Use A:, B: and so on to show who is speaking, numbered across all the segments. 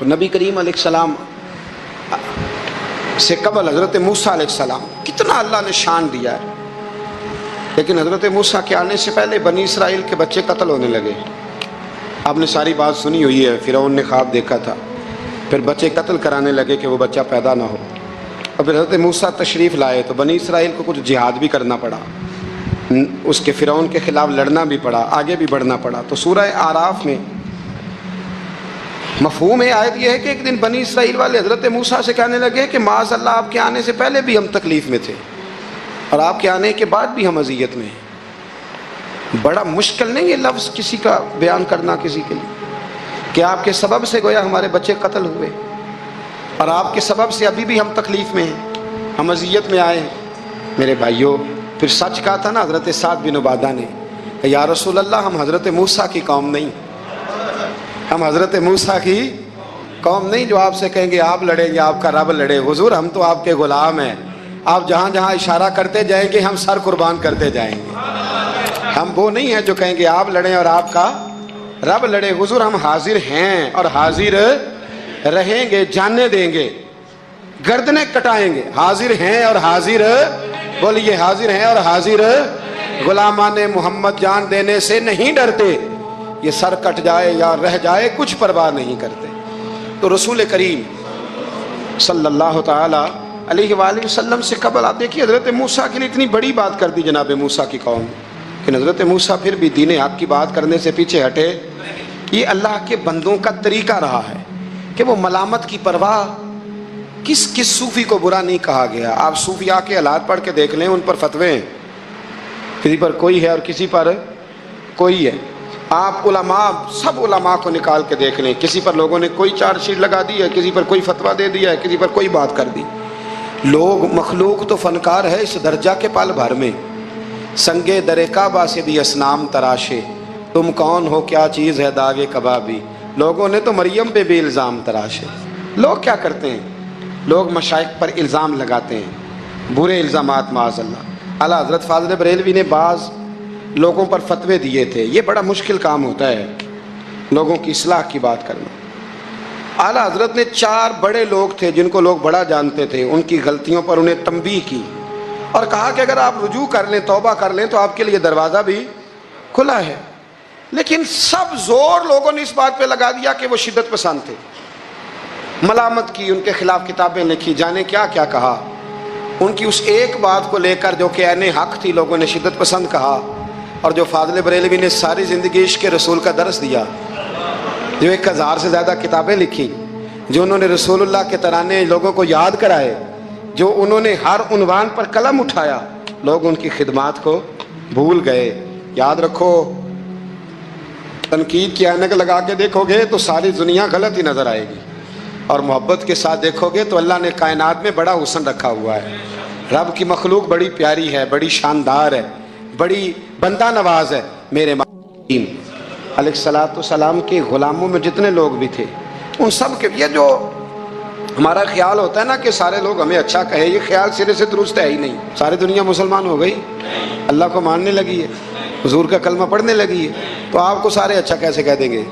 A: تو نبی کریم علیہ السلام سے قبل حضرت موسیٰ علیہ السلام کتنا اللہ نے شان دیا ہے، لیکن حضرت موسیٰ کے آنے سے پہلے بنی اسرائیل کے بچے قتل ہونے لگے۔ آپ نے ساری بات سنی ہوئی ہے، فرعون نے خواب دیکھا تھا، پھر بچے قتل کرانے لگے کہ وہ بچہ پیدا نہ ہو، اور پھر حضرت موسیٰ تشریف لائے تو بنی اسرائیل کو کچھ جہاد بھی کرنا پڑا، اس کے فرعون کے خلاف لڑنا بھی پڑا، آگے بھی بڑھنا پڑا۔ تو سورہ اعراف میں مفہوم آیت یہ ہے کہ ایک دن بنی اسرائیل والے حضرت موسیٰ سے کہنے لگے کہ معاذ اللہ آپ کے آنے سے پہلے بھی ہم تکلیف میں تھے اور آپ کے آنے کے بعد بھی ہم اذیت میں ہیں۔ بڑا مشکل نہیں یہ لفظ کسی کا بیان کرنا کسی کے لیے کہ آپ کے سبب سے گویا ہمارے بچے قتل ہوئے اور آپ کے سبب سے ابھی بھی ہم تکلیف میں ہیں، ہم اذیت میں آئے ہیں۔ میرے بھائیوں، پھر سچ کہا تھا نا حضرت سعد بن عبادہ نے، یا رسول اللہ ہم حضرت موسیٰ کی قوم نہیں، ہم حضرت موسیٰ کی قوم نہیں جو آپ سے کہیں گے آپ لڑیں یا آپ کا رب لڑے۔ حضور ہم تو آپ کے غلام ہیں، آپ جہاں جہاں اشارہ کرتے جائیں گے ہم سر قربان کرتے جائیں گے۔ ہم وہ نہیں ہیں جو کہیں گے آپ لڑیں اور آپ کا رب لڑے۔ حضور ہم حاضر ہیں اور حاضر رہیں گے، جاننے دیں گے، گردنیں کٹائیں گے۔ حاضر ہیں اور حاضر، بولیے حاضر ہیں اور حاضر، غلامان محمد جان دینے سے نہیں ڈرتے، یہ سر کٹ جائے یا رہ جائے کچھ پرواہ نہیں کرتے۔ تو رسول کریم صلی اللہ تعالی علیہ وآلہ وسلم سے قبل آپ دیکھیے حضرت موسیٰ کے لیے اتنی بڑی بات کر دی جناب موسیٰ کی قوم، کہ حضرت موسیٰ پھر بھی دین حق کی بات کرنے سے پیچھے ہٹے۔ یہ اللہ کے بندوں کا طریقہ رہا ہے کہ وہ ملامت کی پرواہ، کس صوفی کو برا نہیں کہا گیا۔ آپ صوفیاء کے حالات پڑھ کے دیکھ لیں، ان پر فتوے ہیں، کسی پر کوئی ہے اور کسی پر کوئی ہے۔ آپ علماء، سب علماء کو نکال کے دیکھ لیں، کسی پر لوگوں نے کوئی چارج شیٹ لگا دی ہے، کسی پر کوئی فتویٰ دے دیا ہے، کسی پر کوئی بات کر دی۔ لوگ مخلوق تو فنکار ہے اس درجہ کے پل بھر میں، سنگے در کعبہ سے بھی اسنام تراشے، تم کون ہو کیا چیز ہے داغ کبابی۔ لوگوں نے تو مریم پہ بھی الزام تراشے۔ لوگ کیا کرتے ہیں؟ لوگ مشائخ پر الزام لگاتے ہیں، برے الزامات معاذ اللہ۔ اعلیٰ حضرت فاضل بریلوی نے بعض لوگوں پر فتوے دیے تھے، یہ بڑا مشکل کام ہوتا ہے لوگوں کی اصلاح کی بات کرنا۔ اعلیٰ حضرت نے 4 بڑے لوگ تھے جن کو لوگ بڑا جانتے تھے، ان کی غلطیوں پر انہیں تنبیہ کی اور کہا کہ اگر آپ رجوع کر لیں، توبہ کر لیں تو آپ کے لیے دروازہ بھی کھلا ہے۔ لیکن سب زور لوگوں نے اس بات پہ لگا دیا کہ وہ شدت پسند تھے، ملامت کی، ان کے خلاف کتابیں لکھی، جانے کیا کیا کہا۔ ان کی اس ایک بات کو لے کر جو کہ عین حق تھی، لوگوں نے شدت پسند کہا۔ اور جو فاضل بریلوی نے ساری زندگی عشق رسول کا درس دیا، جو 1000 سے زیادہ کتابیں لکھی، جو انہوں نے رسول اللہ کے ترانے لوگوں کو یاد کرائے، جو انہوں نے ہر عنوان پر قلم اٹھایا، لوگ ان کی خدمات کو بھول گئے۔ یاد رکھو، تنقید کی اینک لگا کے دیکھو گے تو ساری دنیا غلط ہی نظر آئے گی، اور محبت کے ساتھ دیکھو گے تو اللہ نے کائنات میں بڑا حسن رکھا ہوا ہے۔ رب کی مخلوق بڑی پیاری ہے، بڑی شاندار ہے، بڑی بندہ نواز ہے۔ میرے امام علیہ الصلوۃ والسلام کے غلاموں میں جتنے لوگ بھی تھے، ان سب کے، یہ جو ہمارا خیال ہوتا ہے نا کہ سارے لوگ ہمیں اچھا کہے، یہ خیال سرے سے درست ہے ہی نہیں۔ ساری دنیا مسلمان ہو گئی، اللہ کو ماننے لگی ہے، حضور کا کلمہ پڑھنے لگی ہے، تو آپ کو سارے اچھا کیسے کہہ دیں گے؟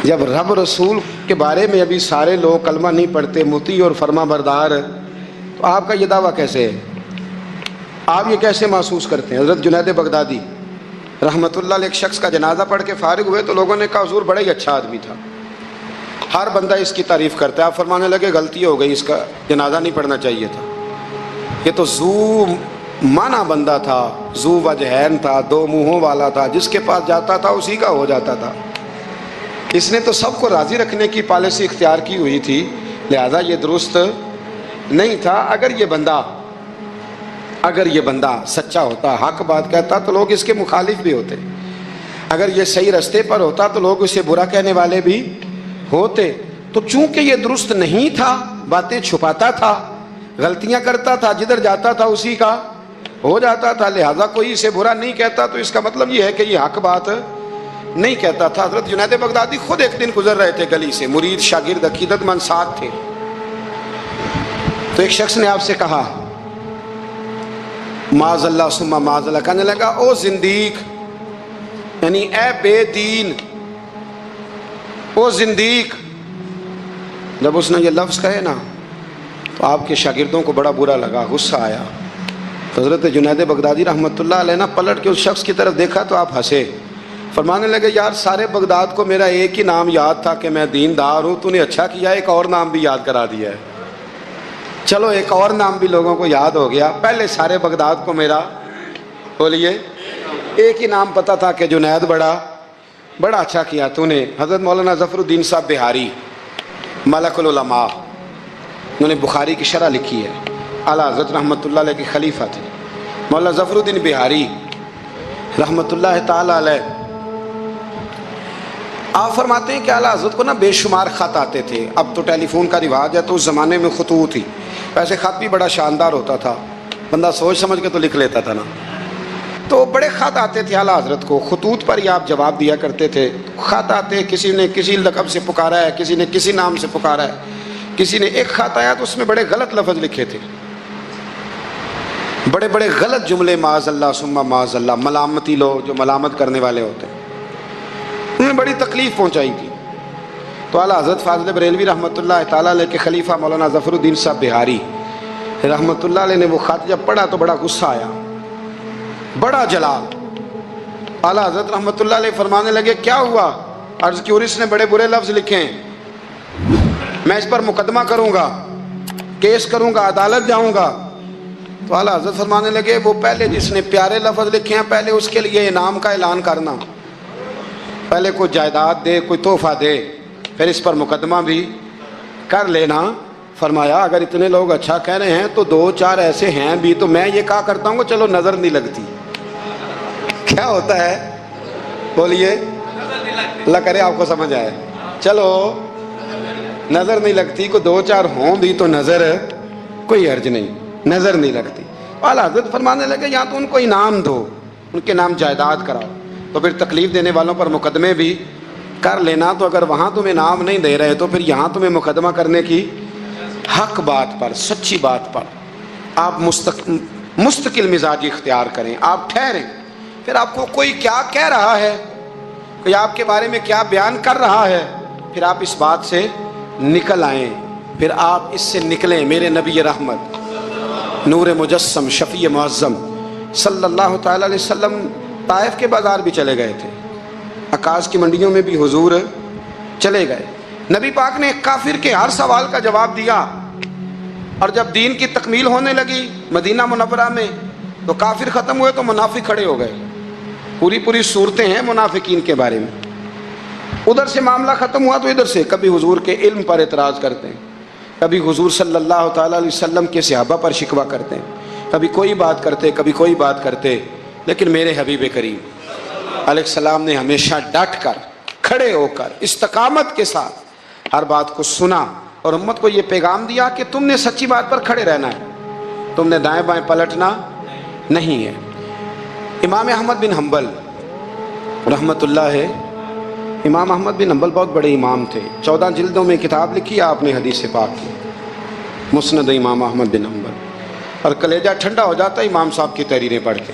A: جب رب رسول کے بارے میں ابھی سارے لوگ کلمہ نہیں پڑھتے، مطیع اور فرما بردار، تو آپ کا یہ دعویٰ کیسے ہے؟ آپ یہ کیسے محسوس کرتے ہیں؟ حضرت جنید بغدادی رحمت اللہ علیہ ایک شخص کا جنازہ پڑھ کے فارغ ہوئے تو لوگوں نے کہا حضور بڑا ہی اچھا آدمی تھا، ہر بندہ اس کی تعریف کرتا ہے۔ آپ فرمانے لگے غلطی ہو گئی، اس کا جنازہ نہیں پڑھنا چاہیے تھا، یہ تو ذو معنی بندہ تھا، ذو وجہین تھا، 2 منہوں والا تھا، جس کے پاس جاتا تھا اسی کا ہو جاتا تھا۔ اس نے تو سب کو راضی رکھنے کی پالیسی اختیار کی ہوئی تھی، لہذا یہ درست نہیں تھا۔ اگر یہ بندہ سچا ہوتا، حق بات کہتا، تو لوگ اس کے مخالف بھی ہوتے، اگر یہ صحیح رستے پر ہوتا تو لوگ اسے برا کہنے والے بھی ہوتے۔ تو چونکہ یہ درست نہیں تھا، باتیں چھپاتا تھا، غلطیاں کرتا تھا، جدھر جاتا تھا اسی کا ہو جاتا تھا، لہذا کوئی اسے برا نہیں کہتا، تو اس کا مطلب یہ ہے کہ یہ حق بات نہیں کہتا تھا۔ حضرت جنید بغدادی خود ایک دن گزر رہے تھے گلی سے، مرید شاگرد عقیدت مند ساتھ تھے، تو ایک شخص نے آپ سے کہا معاذ اللہ ثم معاذ اللہ، کہنے لگا او زندیق، یعنی اے بے دین، وہ زندیق، جب اس نے یہ لفظ کہے نا تو آپ کے شاگردوں کو بڑا برا لگا، غصہ آیا. حضرت جنید بغدادی رحمۃ اللہ علیہ نے پلٹ کے اس شخص کی طرف دیکھا تو آپ ہنسے، فرمانے لگے یار سارے بغداد کو میرا ایک ہی نام یاد تھا کہ میں دیندار ہوں، تو نے اچھا کیا ایک اور نام بھی یاد کرا دیا ہے. چلو ایک اور نام بھی لوگوں کو یاد ہو گیا، پہلے سارے بغداد کو میرا بولیے ایک ہی نام پتا تھا کہ جنید بڑا اچھا کیا تو نے. حضرت مولانا ظفر الدین صاحب بہاری ملک العلماء، انہوں نے بخاری کی شرح لکھی ہے، اعلیٰ حضرت رحمۃ اللہ علیہ کے خلیفہ تھے مولانا ظفر الدین بہاری رحمۃ اللہ تعالی علیہ. آپ فرماتے ہیں کہ اعلیٰ حضرت کو نا بے شمار خط آتے تھے. اب تو ٹیلی فون کا رواج ہے تو اس زمانے میں خطوط ہی، ویسے خط بھی بڑا شاندار ہوتا تھا، بندہ سوچ سمجھ کے تو لکھ لیتا تھا نا. تو بڑے خط آتے تھے اعلیٰ حضرت کو، خطوط پر ہی آپ جواب دیا کرتے تھے. خط آتے، کسی نے کسی لقب سے پکارا ہے، کسی نے کسی نام سے پکارا ہے، کسی نے ایک خط آیا تو اس میں بڑے غلط لفظ لکھے تھے، بڑے بڑے غلط جملے، معاذ اللہ ثم معاذ اللہ، ملامتی لوگ جو ملامت کرنے والے ہوتے ہیں، انہوں نے بڑی تکلیف پہنچائی تھی. تو اعلیٰ حضرت فاضل بریلوی رحمۃ اللہ تعالیٰ علیہ کے خلیفہ مولانا ظفر الدین صاحب بہاری رحمۃ اللہ علیہ نے وہ خط جب پڑھا تو بڑا غصہ آیا، بڑا جلال. اعلیٰ حضرت رحمۃ اللہ علیہ فرمانے لگے کیا ہوا؟ عرض کی اور اس نے بڑے برے لفظ لکھے ہیں، میں اس پر مقدمہ کروں گا، کیس کروں گا، عدالت جاؤں گا. تو اعلیٰ حضرت فرمانے لگے وہ پہلے جس نے پیارے لفظ لکھے ہیں پہلے اس کے لیے انعام کا اعلان کرنا، پہلے کوئی جائیداد دے، کوئی تحفہ دے، پھر اس پر مقدمہ بھی کر لینا. فرمایا اگر اتنے لوگ اچھا کہہ رہے ہیں تو دو چار ایسے ہیں بھی، تو میں یہ کہا کرتا ہوں کہ چلو نظر نہیں لگتی. کیا ہوتا ہے بولیے، اللہ کرے آپ کو سمجھ آئے. چلو نظر نہیں لگتی، کو دو چار ہوں بھی تو نظر کوئی حرج نہیں، نظر نہیں لگتی. اعلیٰ حضرت فرمانے لگے یا تو ان کو انعام دو، ان کے نام جائیداد کراؤ، تو پھر تکلیف دینے والوں پر مقدمے بھی کر لینا. تو اگر وہاں تمہیں انعام نہیں دے رہے تو پھر یہاں تمہیں مقدمہ کرنے کی حق بات پر، سچی بات پر آپ مستقل مزاجی اختیار کریں، آپ ٹھہریں. پھر آپ کو کوئی کیا کہہ رہا ہے، کوئی آپ کے بارے میں کیا بیان کر رہا ہے، پھر آپ اس بات سے نکل آئیں، پھر آپ اس سے نکلیں. میرے نبی رحمت نور مجسم شفیع معظم صلی اللہ تعالی علیہ وسلم طائف کے بازار بھی چلے گئے تھے، عکاظ کی منڈیوں میں بھی حضور چلے گئے. نبی پاک نے کافر کے ہر سوال کا جواب دیا، اور جب دین کی تکمیل ہونے لگی مدینہ منورہ میں تو کافر ختم ہوئے تو منافق کھڑے ہو گئے. پوری صورتیں ہیں منافقین کے بارے میں. ادھر سے معاملہ ختم ہوا تو ادھر سے کبھی حضور کے علم پر اعتراض کرتے ہیں، کبھی حضور صلی اللہ تعالی علیہ وسلم کے صحابہ پر شکوہ کرتے ہیں، کبھی کوئی بات کرتے، کبھی کوئی بات کرتے. لیکن میرے حبیب کریم علیہ السلام نے ہمیشہ ڈٹ کر، کھڑے ہو کر، استقامت کے ساتھ ہر بات کو سنا اور امت کو یہ پیغام دیا کہ تم نے سچی بات پر کھڑے رہنا ہے، تم نے دائیں بائیں پلٹنا نہیں ہے. امام احمد بن حنبل رحمۃ اللہ ہے، امام احمد بن حنبل بہت بڑے امام تھے، 14 جلدوں میں کتاب لکھی آپ نے حدیث پاک کی، مسند امام احمد بن حنبل. اور کلیجہ ٹھنڈا ہو جاتا امام صاحب کی تحریریں پڑھ کے.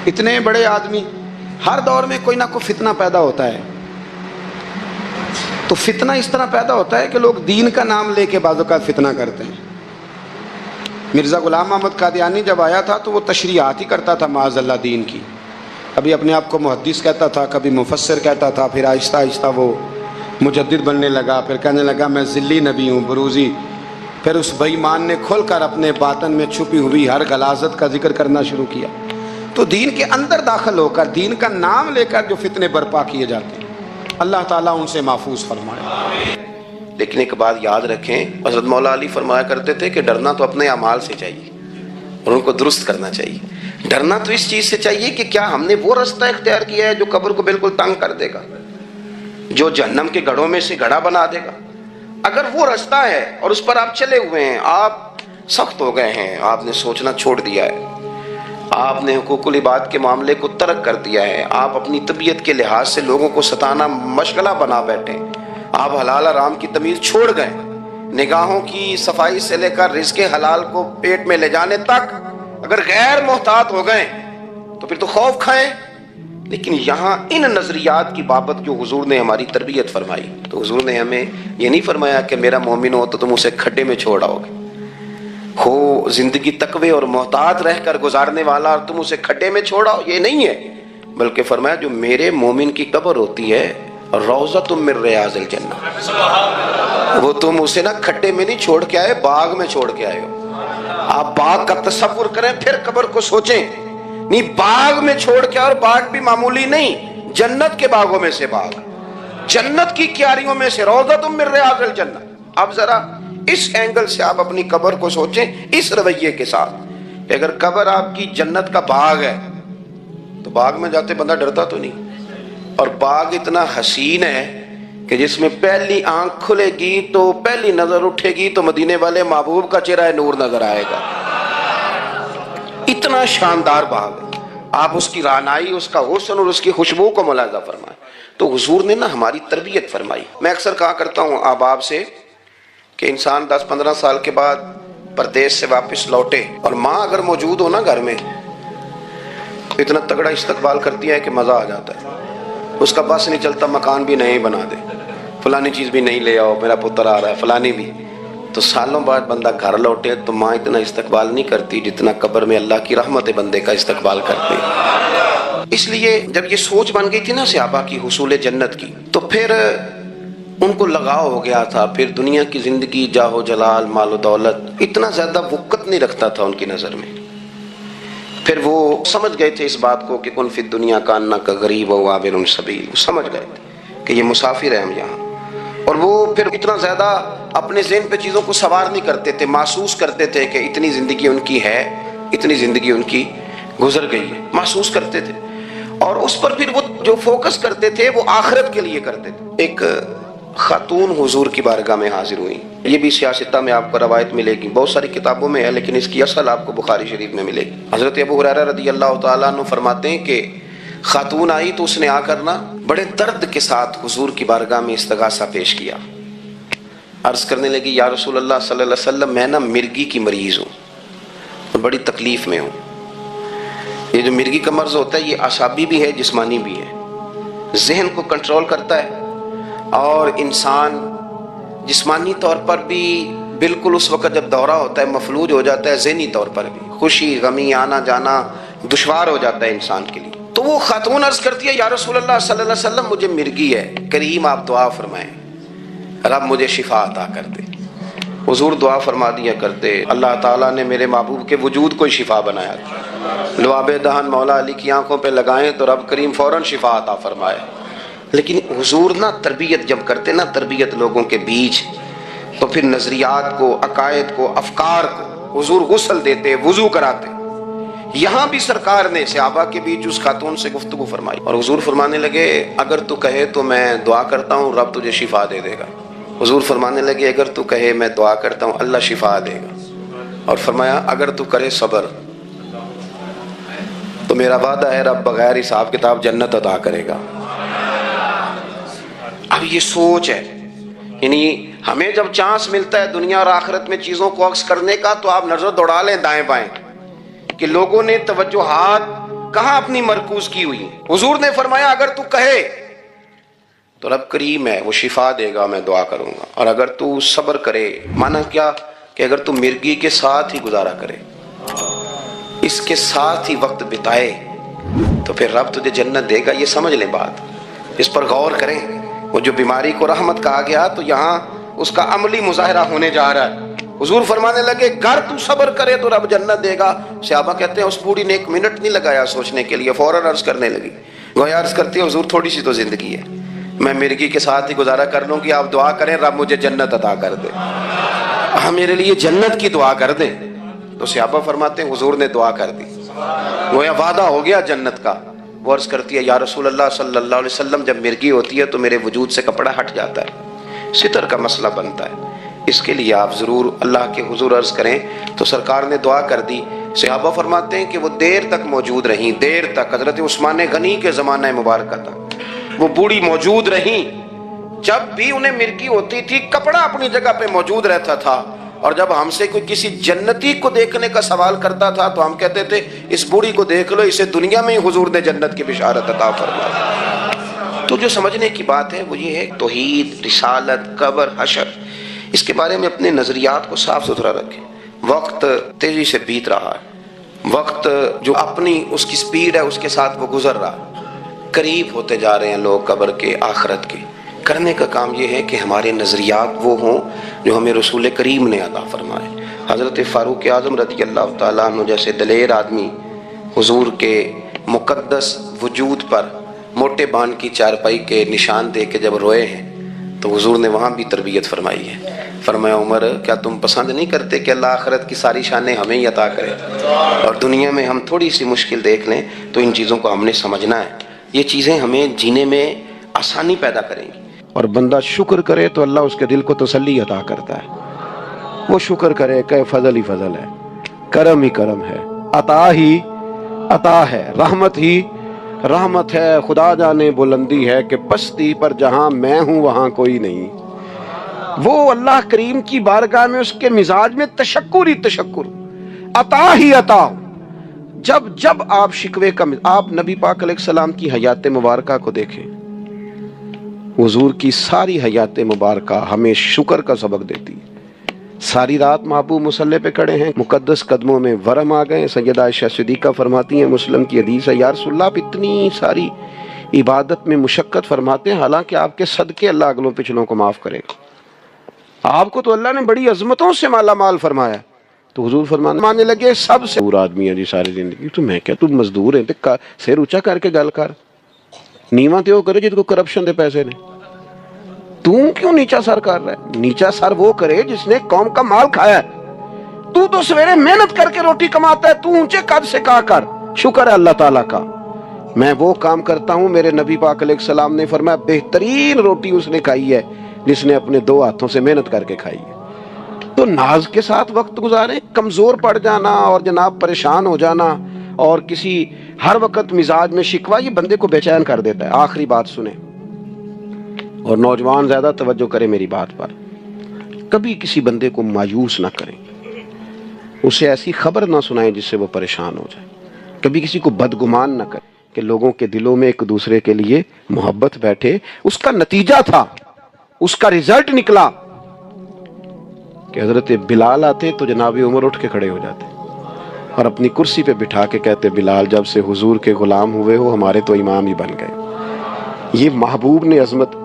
A: اتنے بڑے آدمی، ہر دور میں کوئی نہ کوئی فتنہ پیدا ہوتا ہے. تو فتنہ اس طرح پیدا ہوتا ہے کہ لوگ دین کا نام لے کے بعض اوقات فتنہ کرتے ہیں. مرزا غلام احمد قادیانی جب آیا تھا تو وہ تشریحات ہی کرتا تھا معاذ اللہ دین کی، کبھی اپنے آپ کو محدث کہتا تھا، کبھی مفسر کہتا تھا، پھر آہستہ آہستہ وہ مجدد بننے لگا، پھر کہنے لگا میں ذلی نبی ہوں، بروزی. پھر اس بے ایمان نے کھل کر اپنے باطن میں چھپی ہوئی ہر غلاظت کا ذکر کرنا شروع کیا. تو دین کے اندر داخل ہو کر دین کا نام لے کر جو فتنے برپا کیے جاتے ہیں اللہ تعالیٰ ان سے محفوظ فرمائے. لیکن ایک بات یاد رکھیں، حضرت مولا علی فرمایا کرتے تھے کہ ڈرنا تو اپنے اعمال سے چاہیے اور ان کو درست کرنا چاہیے. ڈرنا تو اس چیز سے چاہیے کہ کیا ہم نے وہ رستہ اختیار کیا ہے جو قبر کو بالکل تنگ کر دے گا، جو جہنم کے گڑھوں میں سے گڑھا بنا دے گا. اگر وہ رستہ ہے اور اس پر آپ چلے ہوئے ہیں، آپ سخت ہو گئے ہیں، آپ نے سوچنا چھوڑ دیا ہے، آپ نے حقوق العباد کے معاملے کو ترک کر دیا ہے، آپ اپنی طبیعت کے لحاظ سے لوگوں کو ستانا مشغلہ بنا بیٹھے، آپ حلال حرام کی تمیز چھوڑ گئے، نگاہوں کی صفائی سے لے کر رزق حلال کو پیٹ میں لے جانے تک اگر غیر محتاط ہو گئے تو پھر تو خوف کھائیں لیکن یہاں ان نظریات کی بابت جو حضور نے ہماری تربیت فرمائی، تو حضور نے ہمیں یہ نہیں فرمایا کہ میرا مومن ہو تو تم اسے کھڈے میں چھوڑ آؤ گے، ہو زندگی تقوی اور محتاط رہ کر گزارنے والا اور تم اسے کھڈے میں چھوڑ آؤ، یہ نہیں ہے، بلکہ فرمایا جو میرے مومن کی قبر ہوتی ہے روضۃ من ریاض الجنہ، وہ تم اسے نا کھڈے میں نہیں چھوڑ کے آئے، باغ میں چھوڑ کے آئے ہو۔ آپ باغ کا تصور کریں پھر قبر کو سوچیں، نہیں باغ میں چھوڑ کے، اور باغ بھی معمولی نہیں، جنت کے باغوں میں سے باغ، جنت کی کیاریوں میں سے، روضۃ من ریاض الجنہ۔ اب ذرا اس اینگل سے آپ اپنی قبر کو سوچیں، اس رویے کے ساتھ کہ اگر قبر آپ کی جنت کا باغ ہے تو باغ میں جاتے بندہ ڈرتا تو نہیں، اور باغ اتنا حسین ہے کہ جس میں پہلی آنکھ کھلے گی تو پہلی نظر اٹھے گی تو مدینے والے محبوب کا چہرہ نور نظر آئے گا، اتنا شاندار باغ ہے۔ آپ اس کی رعنائی، اس کا حسن اور اس کی خوشبو کو ملاحظہ فرمائیں۔ تو حضور نے نا ہماری تربیت فرمائی۔ میں اکثر کہا کرتا ہوں احباب سے کہ انسان 10-15 سال کے بعد پردیس سے واپس لوٹے اور ماں اگر موجود ہو نا گھر میں، اتنا تگڑا استقبال کرتی ہے کہ مزہ آ جاتا ہے، اس کا بس نہیں چلتا، مکان بھی نہیں بنا دے، فلانی چیز بھی نہیں لے آؤ، میرا پتر آ رہا ہے، فلانی بھی۔ تو سالوں بعد بندہ گھر لوٹے تو ماں اتنا استقبال نہیں کرتی جتنا قبر میں اللہ کی رحمت بندے کا استقبال کرتی۔ اس لیے جب یہ سوچ بن گئی تھی نا صحابہ کی حصول جنت کی، تو پھر ان کو لگاؤ ہو گیا تھا، پھر دنیا کی زندگی، جاہ و جلال، مال و دولت اتنا زیادہ وقت نہیں رکھتا تھا ان کی نظر میں۔ پھر وہ سمجھ گئے تھے اس بات کو کہ کن فی الدنیا کاننا کا غریب و عابر سبیل، وہ سمجھ گئے تھے کہ یہ مسافر ہیں ہم یہاں، اور وہ پھر اتنا زیادہ اپنے ذہن پہ چیزوں کو سوار نہیں کرتے تھے، محسوس کرتے تھے کہ اتنی زندگی ان کی ہے، اتنی زندگی ان کی گزر گئی ہے، محسوس کرتے تھے، اور اس پر پھر وہ جو فوکس کرتے تھے وہ آخرت کے لیے کرتے تھے۔ ایک خاتون حضور کی بارگاہ میں حاضر ہوئی، یہ بھی سیاستہ میں آپ کو روایت ملے گی، بہت ساری کتابوں میں ہے لیکن اس کی اصل آپ کو بخاری شریف میں ملے گی۔ حضرت ابو ہریرہ رضی اللہ تعالیٰ عنہ فرماتے ہیں کہ خاتون آئی تو اس نے آ کر نا بڑے درد کے ساتھ حضور کی بارگاہ میں استغاثہ پیش کیا، عرض کرنے لگی یا رسول اللہ صلی اللہ علیہ وسلم، میں نا مرگی کی مریض ہوں اور بڑی تکلیف میں ہوں۔ یہ جو مرگی کا مرض ہوتا ہے یہ اعصابی بھی ہے، جسمانی بھی ہے، ذہن کو کنٹرول کرتا ہے، اور انسان جسمانی طور پر بھی بالکل اس وقت جب دورہ ہوتا ہے مفلوج ہو جاتا ہے، ذہنی طور پر بھی خوشی غمی آنا جانا دشوار ہو جاتا ہے انسان کے لیے۔ تو وہ خاتون عرض کرتی ہے یا رسول اللہ صلی اللہ علیہ وسلم، مجھے مرگی ہے، کریم آپ دعا فرمائیں، رب مجھے شفا عطا کر دے۔ حضور دعا فرما دیا کرتے، اللہ تعالیٰ نے میرے محبوب کے وجود کو شفا بنایا تھا، لعاب دہن مولا علی کی آنکھوں پہ لگائیں تو رب کریم فوراً شفا عطا فرمائے۔ لیکن حضور نا تربیت جب کرتے نا، تربیت لوگوں کے بیچ، تو پھر نظریات کو، عقائد کو، افکار کو حضور غسل دیتے، وضو کراتے۔ یہاں بھی سرکار نے صحابہ کے بیچ اس خاتون سے گفتگو فرمائی، اور حضور فرمانے لگے اگر تو کہے تو میں دعا کرتا ہوں رب تجھے شفا دے دے گا۔ حضور فرمانے لگے اگر تو کہے میں دعا کرتا ہوں اللہ شفا دے گا، اور فرمایا اگر تو کرے صبر تو میرا وعدہ ہے رب بغیر حساب کتاب جنت عطا کرے گا۔ اب یہ سوچ ہے، یعنی ہمیں جب چانس ملتا ہے دنیا اور آخرت میں چیزوں کو عکس کرنے کا تو آپ نظر دوڑا لیں دائیں بائیں کہ لوگوں نے توجہات کہاں اپنی مرکوز کی ہوئی۔ حضور نے فرمایا اگر تو کہے تو رب کریم ہے، وہ شفا دے گا، میں دعا کروں گا، اور اگر تو صبر کرے، مانا کیا کہ اگر تو مرگی کے ساتھ ہی گزارا کرے، اس کے ساتھ ہی وقت بتائے تو پھر رب تجھے جنت دے گا۔ یہ سمجھ لیں بات، اس پر غور کریں۔ وہ جو بیماری کو رحمت کہا گیا تو یہاں اس کا عملی مظاہرہ ہونے جا رہا ہے۔ حضور فرمانے لگے گر تو صبر کرے تو رب جنت دے گا۔ صحابہ کہتے ہیں اس بوڑھی نے 1 منٹ نہیں لگایا سوچنے کے لیے، فوراً عرض کرنے لگی، گویا عرض کرتی ہے حضور تھوڑی سی تو زندگی ہے، میں مرگی کے ساتھ ہی گزارا کر لوں گی، آپ دعا کریں رب مجھے جنت عطا کر دے، ہم میرے لیے جنت کی دعا کر دیں۔ تو صحابہ فرماتے ہیں حضور نے دعا کر دی، گویا وعدہ ہو گیا جنت کا۔ وہ عرض کرتی ہے یا رسول اللہ صلی اللہ علیہ وسلم جب مرگی ہوتی ہے تو میرے وجود سے کپڑا ہٹ جاتا ہے، ستر کا مسئلہ بنتا ہے، اس کے لیے آپ ضرور اللہ کے حضور عرض کریں۔ تو سرکار نے دعا کر دی۔ صحابہ فرماتے ہیں کہ وہ دیر تک موجود رہیں، دیر تک، حضرت عثمان غنی کے زمانہ مبارکہ تک وہ بوڑھی موجود رہیں۔ جب بھی انہیں مرگی ہوتی تھی کپڑا اپنی جگہ پہ موجود رہتا تھا، اور جب ہم سے کوئی کسی جنتی کو دیکھنے کا سوال کرتا تھا تو ہم کہتے تھے اس بوڑھی کو دیکھ لو، اسے دنیا میں ہی حضور نے جنت کی بشارت عطا فرمائی۔ تو جو سمجھنے کی بات ہے وہ یہ ہے، توحید، رسالت، قبر، حشر، اس کے بارے میں اپنے نظریات کو صاف ستھرا رکھیں۔ وقت تیزی سے بیت رہا ہے، وقت جو اپنی اس کی سپیڈ ہے اس کے ساتھ وہ گزر رہا ہے، قریب ہوتے جا رہے ہیں لوگ قبر کے، آخرت کے۔ کرنے کا کام یہ ہے کہ ہمارے نظریات وہ ہوں جو ہمیں رسول کریم نے عطا فرمائے۔ حضرت فاروق اعظم رضی اللہ تعالیٰ عنہ جیسے دلیر آدمی حضور کے مقدس وجود پر موٹے بان کی چارپائی کے نشان دے کے جب روئے ہیں تو حضور نے وہاں بھی تربیت فرمائی ہے۔ فرمایا عمر کیا تم پسند نہیں کرتے کہ اللہ آخرت کی ساری شانیں ہمیں ہی عطا کرے، اور دنیا میں ہم تھوڑی سی مشکل دیکھ لیں تو ان چیزوں کو ہم نے سمجھنا ہے۔ یہ چیزیں ہمیں جینے میں آسانی پیدا کریں گی، اور بندہ شکر کرے تو اللہ اس کے دل کو تسلی عطا کرتا ہے۔ وہ شکر کرے کہ فضل ہی فضل ہے، کرم ہی کرم ہے، عطا ہی عطا ہے، رحمت ہی رحمت ہے، خدا جانے بلندی ہے کہ پستی پر جہاں میں ہوں وہاں کوئی نہیں۔ وہ اللہ کریم کی بارگاہ میں اس کے مزاج میں تشکر ہی تشکر، عطا ہی عطا۔ جب آپ شکوے کا آپ نبی پاک علیہ السلام کی حیات مبارکہ کو دیکھیں، حضور کی ساری حیات مبارکہ ہمیں شکر کا سبق دیتی۔ ساری رات محبوب مصلی پہ کھڑے ہیں، مقدس قدموں میں ورم آ گئے۔ سیدہ عائشہ صدیقہ فرماتی ہیں، مسلم کی حدیث ہے، یا رسول اللہ آپ اتنی ساری عبادت میں مشقت فرماتے ہیں، حالانکہ آپ کے صدقے اللہ اگلوں پچھلوں کو معاف کرے گا۔ آپ کو تو اللہ نے بڑی عظمتوں سے مالا مال فرمایا۔ تو حضور فرمانے لگے سب سے دور آدمی ہے جی ساری زندگی، تو میں کیا تم مزدور ہیں، سیر اونچا کر کے گل کر، نیواں تے وہ کرے جس کو کرپشن دے پیسے نے، تو کیوں نیچا سر کر رہا ہے؟ نیچا سر وہ کرے جس نے قوم کا مال کھایا ہے۔ تو سویرے محنت کر کے روٹی کماتا ہے، تو اونچے قد سے کہا کر شکر ہے اللہ تعالیٰ کا، میں وہ کام کرتا ہوں۔ میرے نبی پاک علیہ السلام نے فرمایا بہترین روٹی اس نے کھائی ہے جس نے اپنے دو ہاتھوں سے محنت کر کے کھائی ہے۔ تو ناز کے ساتھ وقت گزاریں۔ کمزور پڑ جانا اور جناب پریشان ہو جانا اور کسی ہر وقت مزاج میں شکوہ، یہ بندے کو بے چین کر دیتا ہے۔ آخری بات سنیں، اور نوجوان زیادہ توجہ کریں میری بات پر، کبھی کسی بندے کو مایوس نہ کریں، اسے ایسی خبر نہ سنائیں جس سے وہ پریشان ہو جائے۔ کبھی کسی کو بدگمان نہ کریں کہ لوگوں کے دلوں میں ایک دوسرے کے لیے محبت بیٹھے۔ اس کا نتیجہ تھا، اس کا رزلٹ نکلا کہ حضرت بلال آتے تو جناب عمر اٹھ کے کھڑے ہو جاتے اور اپنی کرسی پہ بٹھا کے کہتے بلال جب سے حضور کے غلام ہوئے ہو ہمارے تو امام ہی بن گئے۔ یہ محبوب نے عظمت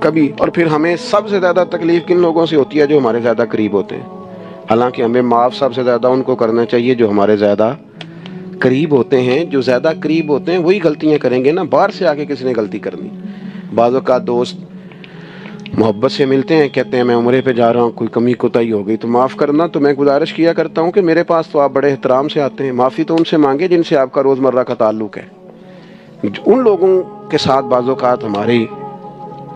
A: کبھی۔ اور پھر ہمیں سب سے زیادہ تکلیف کن لوگوں سے ہوتی ہے؟ جو ہمارے زیادہ قریب ہوتے ہیں۔ حالانکہ ہمیں معاف سب سے زیادہ ان کو کرنا چاہیے جو ہمارے زیادہ قریب ہوتے ہیں۔ جو زیادہ قریب ہوتے ہیں وہی غلطیاں کریں گے نا، باہر سے آ کے کسی نے غلطی کرنی۔ بعض اوقات دوست محبت سے ملتے ہیں، کہتے ہیں میں عمرے پہ جا رہا ہوں، کوئی کمی کوتاہی ہو گئی تو معاف کرنا۔ تو میں گزارش کیا کرتا ہوں کہ میرے پاس تو آپ بڑے احترام سے آتے ہیں، معافی تو ان سے مانگے جن سے آپ کا روزمرہ کا تعلق ہے۔ ان لوگوں کے ساتھ بعض اوقات ہماری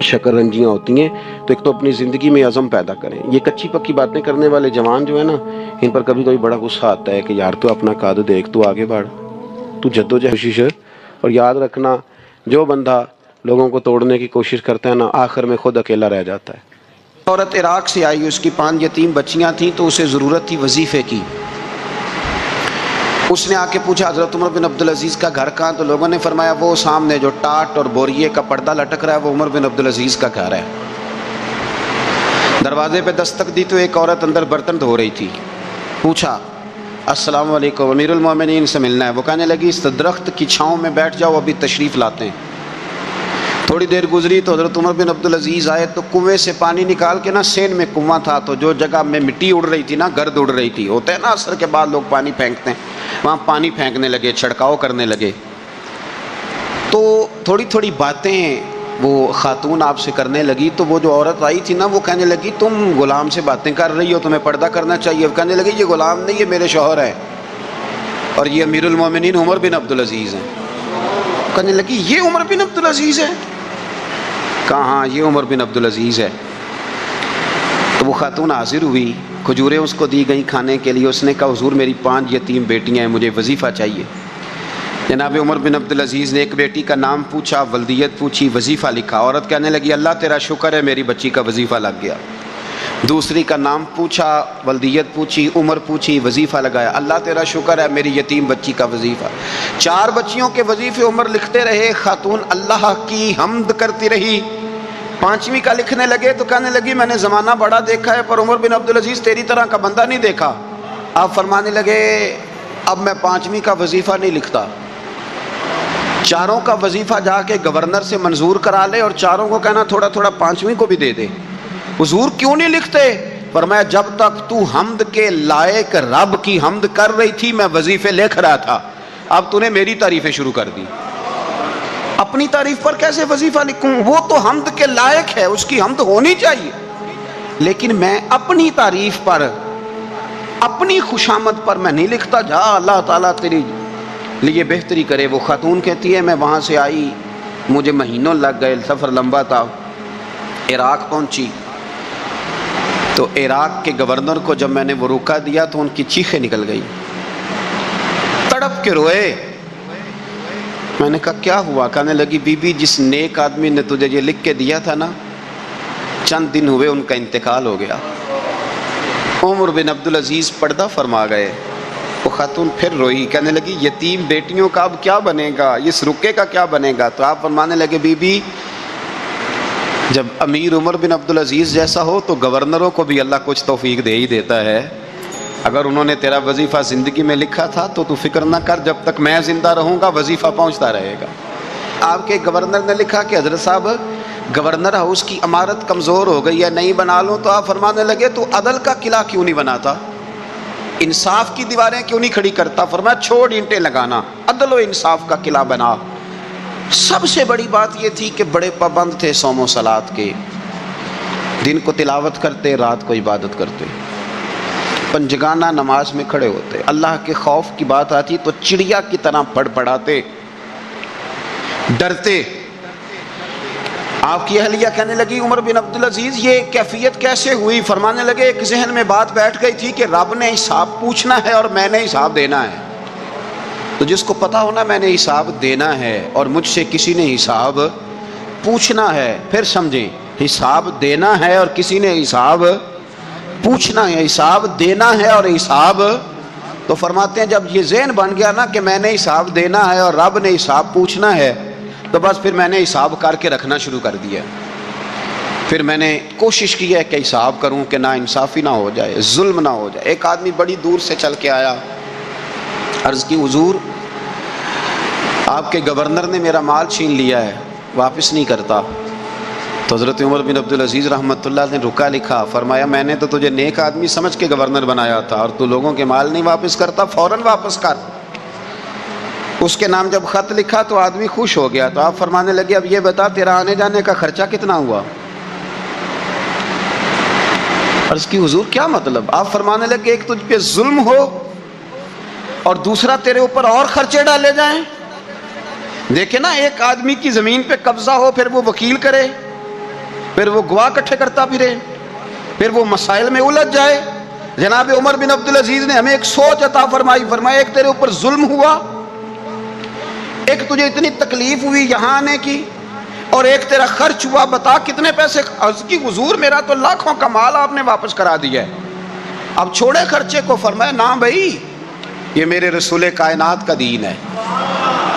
A: شکر رنجیاں ہوتی ہیں، تو ایک تو اپنی زندگی میں عزم پیدا کریں۔ یہ کچی پکی باتیں کرنے والے جوان جو ہے نا، ان پر کبھی کبھی بڑا غصہ آتا ہے کہ یار تو اپنا قد دیکھ، تو آگے بڑھ، تو جدوجہد کوشش۔ اور یاد رکھنا جو بندہ لوگوں کو توڑنے کی کوشش کرتا ہے نا، آخر میں خود اکیلا رہ جاتا ہے۔ عورت عراق سے آئی، اس کی 5 یتیم بچیاں تھیں، تو اسے ضرورت تھی وظیفے کی۔ اس نے آ کے پوچھا حضرت عمر بن عبدالعزیز کا گھر کہاں؟ تو لوگوں نے فرمایا وہ سامنے جو ٹاٹ اور بوریے کا پردہ لٹک رہا ہے وہ عمر بن عبدالعزیز کا گھر ہے۔ دروازے پہ دستک دی تو ایک عورت اندر برتن دھو رہی تھی۔ پوچھا السلام علیکم، امیر المومنین سے ملنا ہے۔ وہ کہنے لگی اس درخت کی چھاؤں میں بیٹھ جاؤ، ابھی تشریف لاتے ہیں۔ تھوڑی دیر گزری تو حضرت عمر بن عبدالعزیز آئے تو کنویں سے پانی نکال کے نا، سین میں کنواں تھا تو جو جگہ میں مٹی اڑ رہی تھی نا، گرد اڑ رہی تھی، ہوتا ہے نا عصر کے بعد لوگ پانی پھینکتے ہیں، وہاں پانی پھینکنے لگے، چھڑکاؤ کرنے لگے۔ تو تھوڑی تھوڑی باتیں وہ خاتون آپ سے کرنے لگی، تو وہ جو عورت آئی تھی نا وہ کہنے لگی تم غلام سے باتیں کر رہی ہو، تمہیں پردہ کرنا چاہیے۔ وہ کہنے لگی یہ غلام نہیں، یہ میرے شوہر ہے اور یہ امیر المومنین عمر بن عبدالعزیز ہیں۔ کہنے لگی یہ عمر بن عبدالعزیز ہے؟ کہا ہاں یہ عمر بن عبدالعزیز ہے۔ تو وہ خاتون حاضر ہوئی، کھجوریں اس کو دی گئیں کھانے کے لیے۔ اس نے کہا حضور میری 5 یتیم بیٹیاں ہیں، مجھے وظیفہ چاہیے۔ جناب عمر بن عبدالعزیز نے ایک بیٹی کا نام پوچھا، ولدیت پوچھی، وظیفہ لکھا۔ عورت کہنے لگی اللہ تیرا شکر ہے میری بچی کا وظیفہ لگ گیا۔ دوسری کا نام پوچھا، ولدیت پوچھی، عمر پوچھی، وظیفہ لگایا، اللہ تیرا شکر ہے میری یتیم بچی کا وظیفہ۔ 4 بچیوں کے وظیفے عمر لکھتے رہے، خاتون اللہ کی حمد کرتی رہی۔ 5ویں کا لکھنے لگے تو کہنے لگی میں نے زمانہ بڑا دیکھا ہے پر عمر بن عبدالعزیز تیری طرح کا بندہ نہیں دیکھا۔ آپ فرمانے لگے اب میں 5ویں کا وظیفہ نہیں لکھتا، 4 کا وظیفہ جا کے گورنر سے منظور کرا لے اور 4 کو کہنا تھوڑا تھوڑا 5ویں کو بھی دے دے۔ حضور کیوں نہیں لکھتے؟ فرمایا جب تک تو حمد کے لائق رب کی حمد کر رہی تھی میں وظیفے لکھ رہا تھا، اب تو نے میری تعریفیں شروع کر دی۔ اپنی تعریف پر کیسے وظیفہ لکھوں؟ وہ تو حمد کے لائق ہے، اس کی حمد ہونی چاہیے، لیکن میں اپنی تعریف پر، اپنی خوشامد پر میں نہیں لکھتا۔ جا اللہ تعالیٰ تیری لیے بہتری کرے۔ وہ خاتون کہتی ہے میں وہاں سے آئی، مجھے مہینوں لگ گئے، سفر لمبا تھا، عراق پہنچی تو عراق کے گورنر کو جب میں نے وہ روکا دیا تو ان کی چیخیں نکل گئی، تڑپ کے روئے۔ میں نے کہا کیا ہوا؟ کہنے لگی بی بی جس نیک آدمی نے تجھے یہ لکھ کے دیا تھا نا، چند دن ہوئے ان کا انتقال ہو گیا۔ عمر بن عبدالعزیز پردہ فرما گئے۔ وہ خاتون پھر روئی، کہنے لگی یتیم بیٹیوں کا اب کیا بنے گا، اس رکے کا کیا بنے گا؟ تو آپ فرمانے لگے بی بی جب امیر عمر بن عبدالعزیز جیسا ہو تو گورنروں کو بھی اللہ کچھ توفیق دے ہی دیتا ہے۔ اگر انہوں نے تیرا وظیفہ زندگی میں لکھا تھا تو فکر نہ کر، جب تک میں زندہ رہوں گا وظیفہ پہنچتا رہے گا۔ آپ کے گورنر نے لکھا کہ حضرت صاحب گورنر ہاؤس کی عمارت کمزور ہو گئی ہے، نہیں بنا لوں، تو آپ فرمانے لگے تو عدل کا قلعہ کیوں نہیں بناتا، انصاف کی دیواریں کیوں نہیں کھڑی کرتا؟ فرمایا چھوڑ اینٹیں لگانا، عدل و انصاف کا قلعہ بنا۔ سب سے بڑی بات یہ تھی کہ بڑے پابند تھے صوم و صلات کے، دن کو تلاوت کرتے، رات کو عبادت کرتے، پنجگانہ نماز میں کھڑے ہوتے، اللہ کے خوف کی بات آتی تو چڑیا کی طرح پڑپڑاتے، ڈرتے۔ آپ کی اہلیہ کہنے لگی عمر بن عبدالعزیز یہ کیفیت کیسے ہوئی؟ فرمانے لگے ایک ذہن میں بات بیٹھ گئی تھی کہ رب نے حساب پوچھنا ہے اور میں نے حساب دینا ہے، تو جس کو پتا ہونا میں نے حساب دینا ہے اور مجھ سے کسی نے حساب پوچھنا ہے، پھر سمجھیں حساب دینا ہے اور کسی نے حساب پوچھنا ہے، حساب دینا ہے اور حساب، تو فرماتے ہیں جب یہ ذہن بن گیا نا کہ میں نے حساب دینا ہے اور رب نے حساب پوچھنا ہے، تو بس پھر میں نے حساب کر کے رکھنا شروع کر دیا۔ پھر میں نے کوشش کی ہے کہ حساب کروں کہ نا انصافی نہ ہو جائے، ظلم نہ ہو جائے۔ ایک آدمی بڑی دور سے چل کے آیا، عرض کی حضور آپ کے گورنر نے میرا مال چھین لیا ہے، واپس نہیں کرتا۔ تو حضرت عمر بن عبدالعزیز رحمۃ اللہ نے رکا لکھا، فرمایا میں نے تو تجھے نیک آدمی سمجھ کے گورنر بنایا تھا اور تو لوگوں کے مال نہیں واپس کرتا، فوراً واپس کر۔ اس کے نام جب خط لکھا تو آدمی خوش ہو گیا، تو آپ فرمانے لگے اب یہ بتا تیرا آنے جانے کا خرچہ کتنا ہوا؟ عرض کی حضور کیا مطلب؟ آپ فرمانے لگے ایک تجھ پہ ظلم ہو اور دوسرا تیرے اوپر اور خرچے ڈالے جائیں۔ دیکھیں نا ایک آدمی کی زمین پہ قبضہ ہو، پھر وہ وکیل کرے، پھر وہ گواہ اکٹھے کرتا پھرے، پھر وہ مسائل میں الجھ جائے۔ جناب عمر بن عبدالعزیز نے ہمیں ایک سوچ عطا فرمائی، فرمایا ایک تیرے اوپر ظلم ہوا، ایک تجھے اتنی تکلیف ہوئی یہاں آنے کی، اور ایک تیرا خرچ ہوا، بتا کتنے پیسے؟ عرض کی حضور میرا تو لاکھوں کا مال آپ نے واپس کرا دیا ہے، اب چھوڑے خرچے کو۔ فرمایا نا بھائی یہ میرے رسول کائنات کا دین ہے،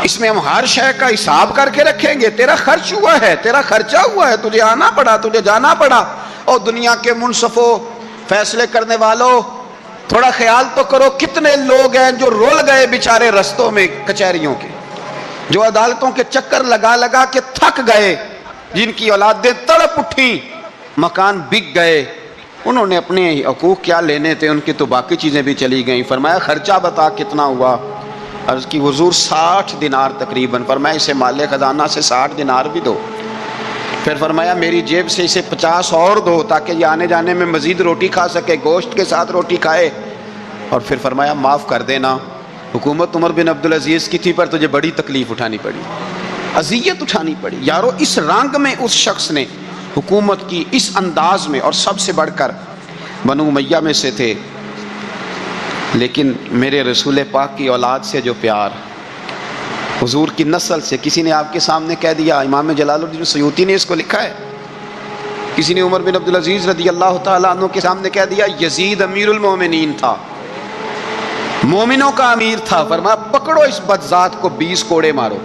A: اس میں ہم ہر شے کا حساب کر کے رکھیں گے۔ تیرا خرچ ہوا ہے، تیرا خرچہ ہوا ہے، تجھے آنا پڑا، تجھے جانا پڑا۔ اور دنیا کے منصفوں، فیصلے کرنے والوں، تھوڑا خیال تو کرو کتنے لوگ ہیں جو رول گئے بیچارے رستوں میں کچہریوں کے، جو عدالتوں کے چکر لگا لگا کے تھک گئے، جن کی اولادیں تڑپ اٹھیں، مکان بک گئے، انہوں نے اپنے حقوق کیا لینے تھے، ان کی تو باقی چیزیں بھی چلی گئیں۔ فرمایا خرچہ بتا کتنا ہوا؟ عرض کی حضور 60 دینار تقریباً۔ فرمایا اسے مال خزانہ سے 60 دینار بھی دو۔ پھر فرمایا میری جیب سے اسے 50 اور دو تاکہ یہ آنے جانے میں مزید روٹی کھا سکے، گوشت کے ساتھ روٹی کھائے۔ اور پھر فرمایا معاف کر دینا، حکومت عمر بن عبدالعزیز کی تھی پر تجھے بڑی تکلیف اٹھانی پڑی، اذیت اٹھانی پڑی۔ یارو اس رنگ میں اس شخص نے حکومت کی، اس انداز میں، اور سب سے بڑھ کر بنو امیہ میں سے تھے، لیکن میرے رسول پاک کی اولاد سے جو پیار، حضور کی نسل سے، کسی نے آپ کے سامنے کہہ دیا، امام جلال الدین سیوطی نے اس کو لکھا ہے، کسی نے عمر بن عبدالعزیز رضی اللہ تعالیٰ عنہ کے سامنے کہہ دیا یزید امیر المومنین تھا، مومنوں کا امیر تھا، فرمایا پکڑو اس بدذات کو 20 کوڑے مارو،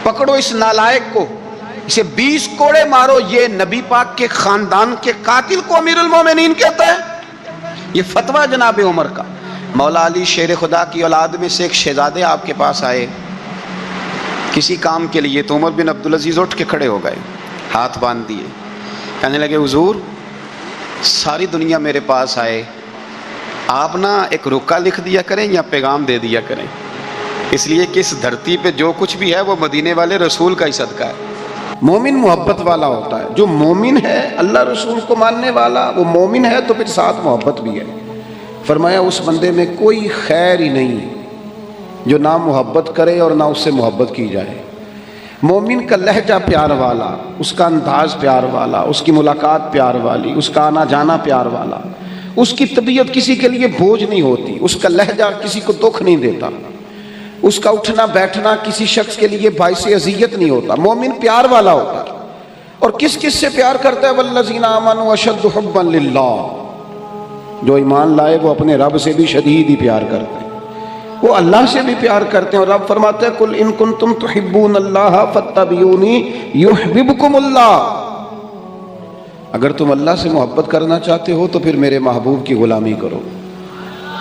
A: پکڑو اس نالائق کو، اسے 20 کوڑے مارو، یہ نبی پاک کے خاندان کے قاتل کو امیر المومنین کہتا ہے۔ یہ فتویٰ جناب عمر کا۔ مولا علی شیر خدا کی اولاد میں سے ایک شہزادے آپ کے پاس آئے کسی کام کے لیے، تو عمر بن عبدالعزیز اٹھ کے کھڑے ہو گئے، ہاتھ باندھ دیے، کہنے لگے حضور ساری دنیا میرے پاس آئے، آپ نا ایک رکا لکھ دیا کریں یا پیغام دے دیا کریں، اس لیے کہ اس دھرتی پہ جو کچھ بھی ہے وہ مدینے والے رسول کا ہی صدقہ ہے۔ مومن محبت والا ہوتا ہے، جو مومن ہے اللہ رسول کو ماننے والا، وہ مومن ہے تو پھر ساتھ محبت بھی ہے۔ فرمایا اس بندے میں کوئی خیر ہی نہیں جو نہ محبت کرے اور نہ اس سے محبت کی جائے۔ مومن کا لہجہ پیار والا، اس کا انداز پیار والا، اس کی ملاقات پیار والی، اس کا آنا جانا پیار والا، اس کی طبیعت کسی کے لیے بوجھ نہیں ہوتی، اس کا لہجہ کسی کو دکھ نہیں دیتا، اس کا اٹھنا بیٹھنا کسی شخص کے لیے باعث اذیت نہیں ہوتا۔ مومن پیار والا ہوتا ہے۔ اور کس کس سے پیار کرتا ہے؟ والذین آمنوا اشد حبا للہ، جو ایمان لائے وہ اپنے رب سے بھی شدید ہی پیار کرتے ہیں، وہ اللہ سے بھی پیار کرتے ہیں۔ اور رب فرماتے ہیں قل ان کنتم تحبون اللہ فاتبعونی یحببکم اللہ، اگر تم اللہ سے محبت کرنا چاہتے ہو تو پھر میرے محبوب کی غلامی کرو۔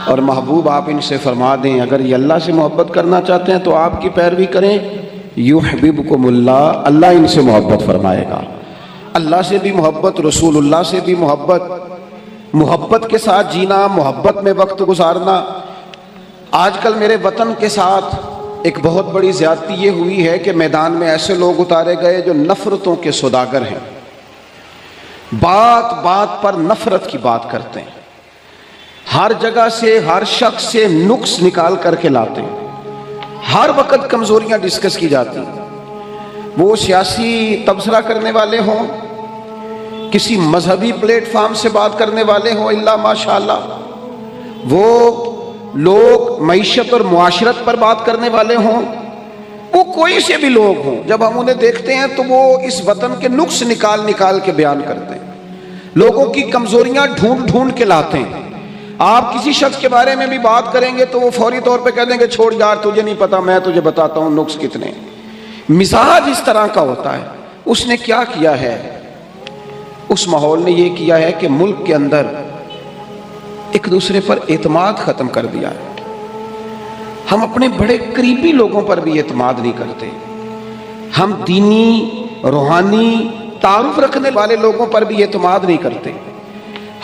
A: اور محبوب آپ ان سے فرما دیں اگر یہ اللہ سے محبت کرنا چاہتے ہیں تو آپ کی پیروی کریں، یحببکم اللہ، اللہ ان سے محبت فرمائے گا۔ اللہ سے بھی محبت، رسول اللہ سے بھی محبت، محبت کے ساتھ جینا، محبت میں وقت گزارنا۔ آج کل میرے وطن کے ساتھ ایک بہت بڑی زیادتی یہ ہوئی ہے کہ میدان میں ایسے لوگ اتارے گئے جو نفرتوں کے سوداگر ہیں، بات بات پر نفرت کی بات کرتے ہیں، ہر جگہ سے ہر شخص سے نقص نکال کر کے لاتے ہیں، ہر وقت کمزوریاں ڈسکس کی جاتی ہیں۔ وہ سیاسی تبصرہ کرنے والے ہوں، کسی مذہبی پلیٹ فارم سے بات کرنے والے ہوں، اللہ ماشاءاللہ، وہ لوگ معیشت اور معاشرت پر بات کرنے والے ہوں، وہ کوئی سے بھی لوگ ہوں، جب ہم انہیں دیکھتے ہیں تو وہ اس وطن کے نقص نکال نکال کے بیان کرتے ہیں، لوگوں کی کمزوریاں ڈھونڈ ڈھونڈ کے لاتے ہیں۔ آپ کسی شخص کے بارے میں بھی بات کریں گے تو وہ فوری طور پہ کہہ دیں گے چھوڑ یار تجھے نہیں پتا، میں تجھے بتاتا ہوں نقص کتنے۔ مزاج اس طرح کا ہوتا ہے۔ اس نے کیا کیا ہے؟ اس ماحول نے یہ کیا ہے کہ ملک کے اندر ایک دوسرے پر اعتماد ختم کر دیا ہے۔ ہم اپنے بڑے قریبی لوگوں پر بھی اعتماد نہیں کرتے، ہم دینی روحانی تعارف رکھنے والے لوگوں پر بھی اعتماد نہیں کرتے۔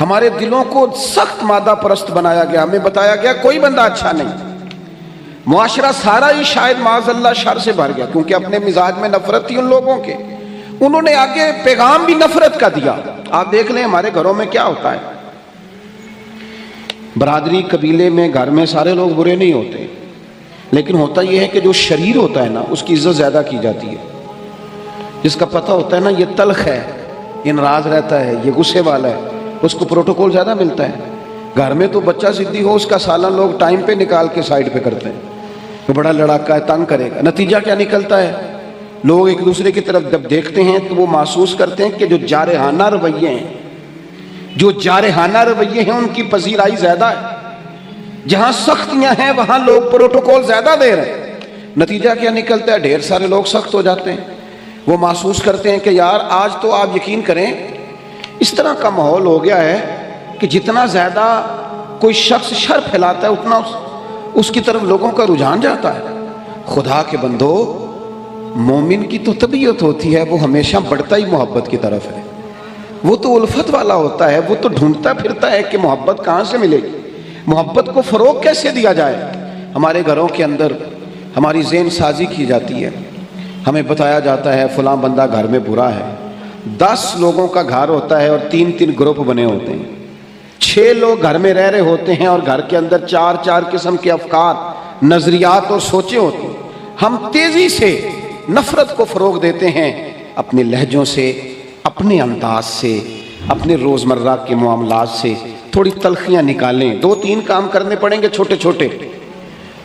A: ہمارے دلوں کو سخت مادہ پرست بنایا گیا، ہمیں بتایا گیا کوئی بندہ اچھا نہیں، معاشرہ سارا ہی شاید معاذ اللہ شر سے بھر گیا، کیونکہ اپنے مزاج میں نفرت تھی ان لوگوں کے، انہوں نے آگے پیغام بھی نفرت کا دیا۔ آپ دیکھ لیں ہمارے گھروں میں کیا ہوتا ہے، برادری قبیلے میں گھر میں سارے لوگ برے نہیں ہوتے، لیکن ہوتا یہ ہے کہ جو شریر ہوتا ہے نا اس کی عزت زیادہ کی جاتی ہے، جس کا پتہ ہوتا ہے نا یہ تلخ ہے، یہ ناراض رہتا ہے، یہ غصے والا ہے، اس کو پروٹوکول زیادہ ملتا ہے۔ گھر میں تو بچہ ضدی ہو اس کا سالن لوگ ٹائم پہ نکال کے سائڈ پہ کرتے ہیں، وہ بڑا لڑاکا ہے تنگ کرے گا، نتیجہ کیا نکلتا ہے؟ لوگ ایک دوسرے کی طرف جب دیکھتے ہیں تو وہ محسوس کرتے ہیں کہ جو جارحانہ رویے ہیں، جو جارحانہ رویے ہیں ان کی پذیرائی زیادہ ہے، جہاں سختیاں ہیں وہاں لوگ پروٹوکول زیادہ دے رہے ہیں، نتیجہ کیا نکلتا ہے؟ ڈھیر سارے لوگ سخت ہو جاتے ہیں، وہ محسوس کرتے ہیں کہ یار آج تو آپ یقین کریں اس طرح کا ماحول ہو گیا ہے کہ جتنا زیادہ کوئی شخص شر پھیلاتا ہے اتنا اس کی طرف لوگوں کا رجحان جاتا ہے۔ خدا کے بندو، مومن کی تو طبیعت ہوتی ہے وہ ہمیشہ بڑھتا ہی محبت کی طرف ہے، وہ تو الفت والا ہوتا ہے، وہ تو ڈھونڈتا پھرتا ہے کہ محبت کہاں سے ملے گی، محبت کو فروغ کیسے دیا جائے۔ ہمارے گھروں کے اندر ہماری ذہن سازی کی جاتی ہے، ہمیں بتایا جاتا ہے فلاں بندہ گھر میں برا ہے، 10 لوگوں کا گھر ہوتا ہے اور 3 گروپ بنے ہوتے ہیں، 6 لوگ گھر میں رہ رہے ہوتے ہیں اور گھر کے اندر 4 قسم کے افکار، نظریات اور سوچیں ہوتی ہیں۔ ہم تیزی سے نفرت کو فروغ دیتے ہیں اپنے لہجوں سے، اپنے انداز سے، اپنے روزمرہ کے معاملات سے تھوڑی تلخیاں نکالیں۔ 2-3 کام کرنے پڑیں گے چھوٹے چھوٹے،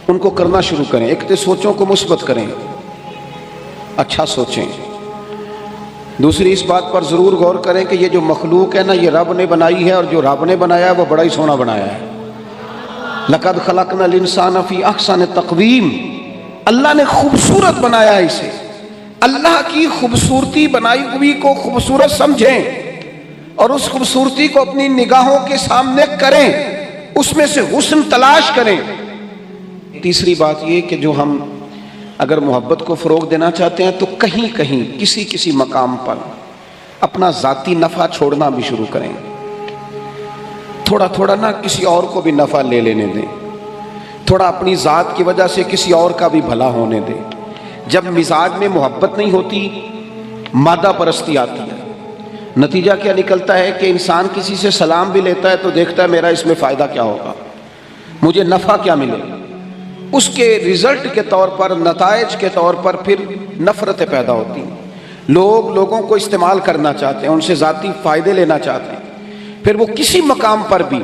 A: ان کو کرنا شروع کریں۔ ایک تو سوچوں کو مثبت کریں، اچھا سوچیں،
B: دوسری اس بات پر ضرور غور کریں کہ یہ جو مخلوق ہے نا، یہ رب نے بنائی ہے، اور جو رب نے بنایا ہے وہ بڑا ہی سونا بنایا ہے۔ لقد خلقنا الانسان فی احسن تقویم، اللہ نے خوبصورت بنایا ہے اسے۔ اللہ کی خوبصورتی بنائی ہوئی کو خوبصورت سمجھیں اور اس خوبصورتی کو اپنی نگاہوں کے سامنے کریں، اس میں سے حسن تلاش کریں۔ تیسری بات یہ کہ جو ہم اگر محبت کو فروغ دینا چاہتے ہیں تو کہیں کہیں کسی مقام پر اپنا ذاتی نفع چھوڑنا بھی شروع کریں۔ تھوڑا تھوڑا نہ کسی اور کو بھی نفع لے لینے دیں، تھوڑا اپنی ذات کی وجہ سے کسی اور کا بھی بھلا ہونے دیں۔ جب مزاج میں محبت نہیں ہوتی، مادہ پرستی آتی ہے۔ نتیجہ کیا نکلتا ہے کہ انسان کسی سے سلام بھی لیتا ہے تو دیکھتا ہے میرا اس میں فائدہ کیا ہوگا، مجھے نفع کیا ملے۔ اس کے رزلٹ کے طور پر، نتائج کے طور پر پھر نفرتیں پیدا ہوتی ہیں۔ لوگوں کو استعمال کرنا چاہتے ہیں، ان سے ذاتی فائدے لینا چاہتے ہیں، پھر وہ کسی مقام پر بھی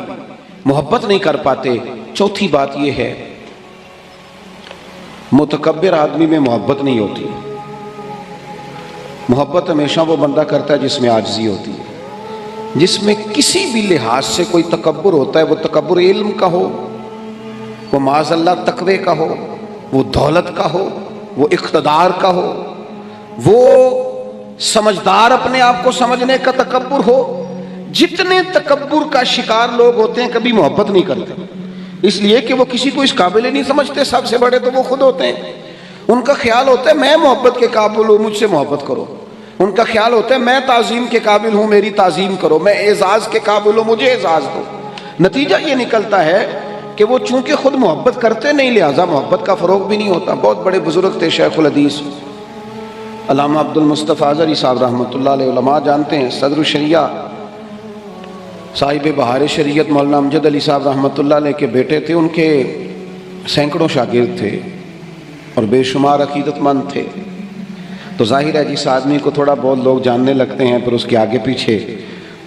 B: محبت نہیں کر پاتے۔ چوتھی بات یہ ہے، متکبر آدمی میں محبت نہیں ہوتی۔ محبت ہمیشہ وہ بندہ کرتا ہے جس میں عاجزی ہوتی ہے، جس میں کسی بھی لحاظ سے کوئی تکبر ہوتا ہے، وہ تکبر علم کا ہو، وہ معاذ اللہ تقوی کا ہو، وہ دولت کا ہو، وہ اقتدار کا ہو، وہ سمجھدار اپنے آپ کو سمجھنے کا تکبر ہو۔ جتنے تکبر کا شکار لوگ ہوتے ہیں کبھی محبت نہیں کرتے، اس لیے کہ وہ کسی کو اس قابل ہی نہیں سمجھتے۔ سب سے بڑے تو وہ خود ہوتے ہیں۔ ان کا خیال ہوتا ہے میں محبت کے قابل ہوں، مجھ سے محبت کرو۔ ان کا خیال ہوتا ہے میں تعظیم کے قابل ہوں، میری تعظیم کرو۔ میں اعزاز کے قابل ہوں، مجھے اعزاز دو۔ نتیجہ یہ نکلتا ہے کہ وہ چونکہ خود محبت کرتے نہیں، لہذا محبت کا فروغ بھی نہیں ہوتا۔ بہت بڑے بزرگ تھے شیخ الحدیث علامہ عبد المصطفیٰ اظہری صاحب رحمۃ اللہ علیہ، علماء جانتے ہیں، صدر الشریعہ صاحب بہار شریعت مولانا امجد علی صاحب رحمۃ اللہ علیہ کے بیٹے تھے۔ ان کے سینکڑوں شاگرد تھے اور بے شمار عقیدت مند تھے۔ تو ظاہر ہے جس آدمی کو تھوڑا بہت لوگ جاننے لگتے ہیں، پھر اس کے آگے پیچھے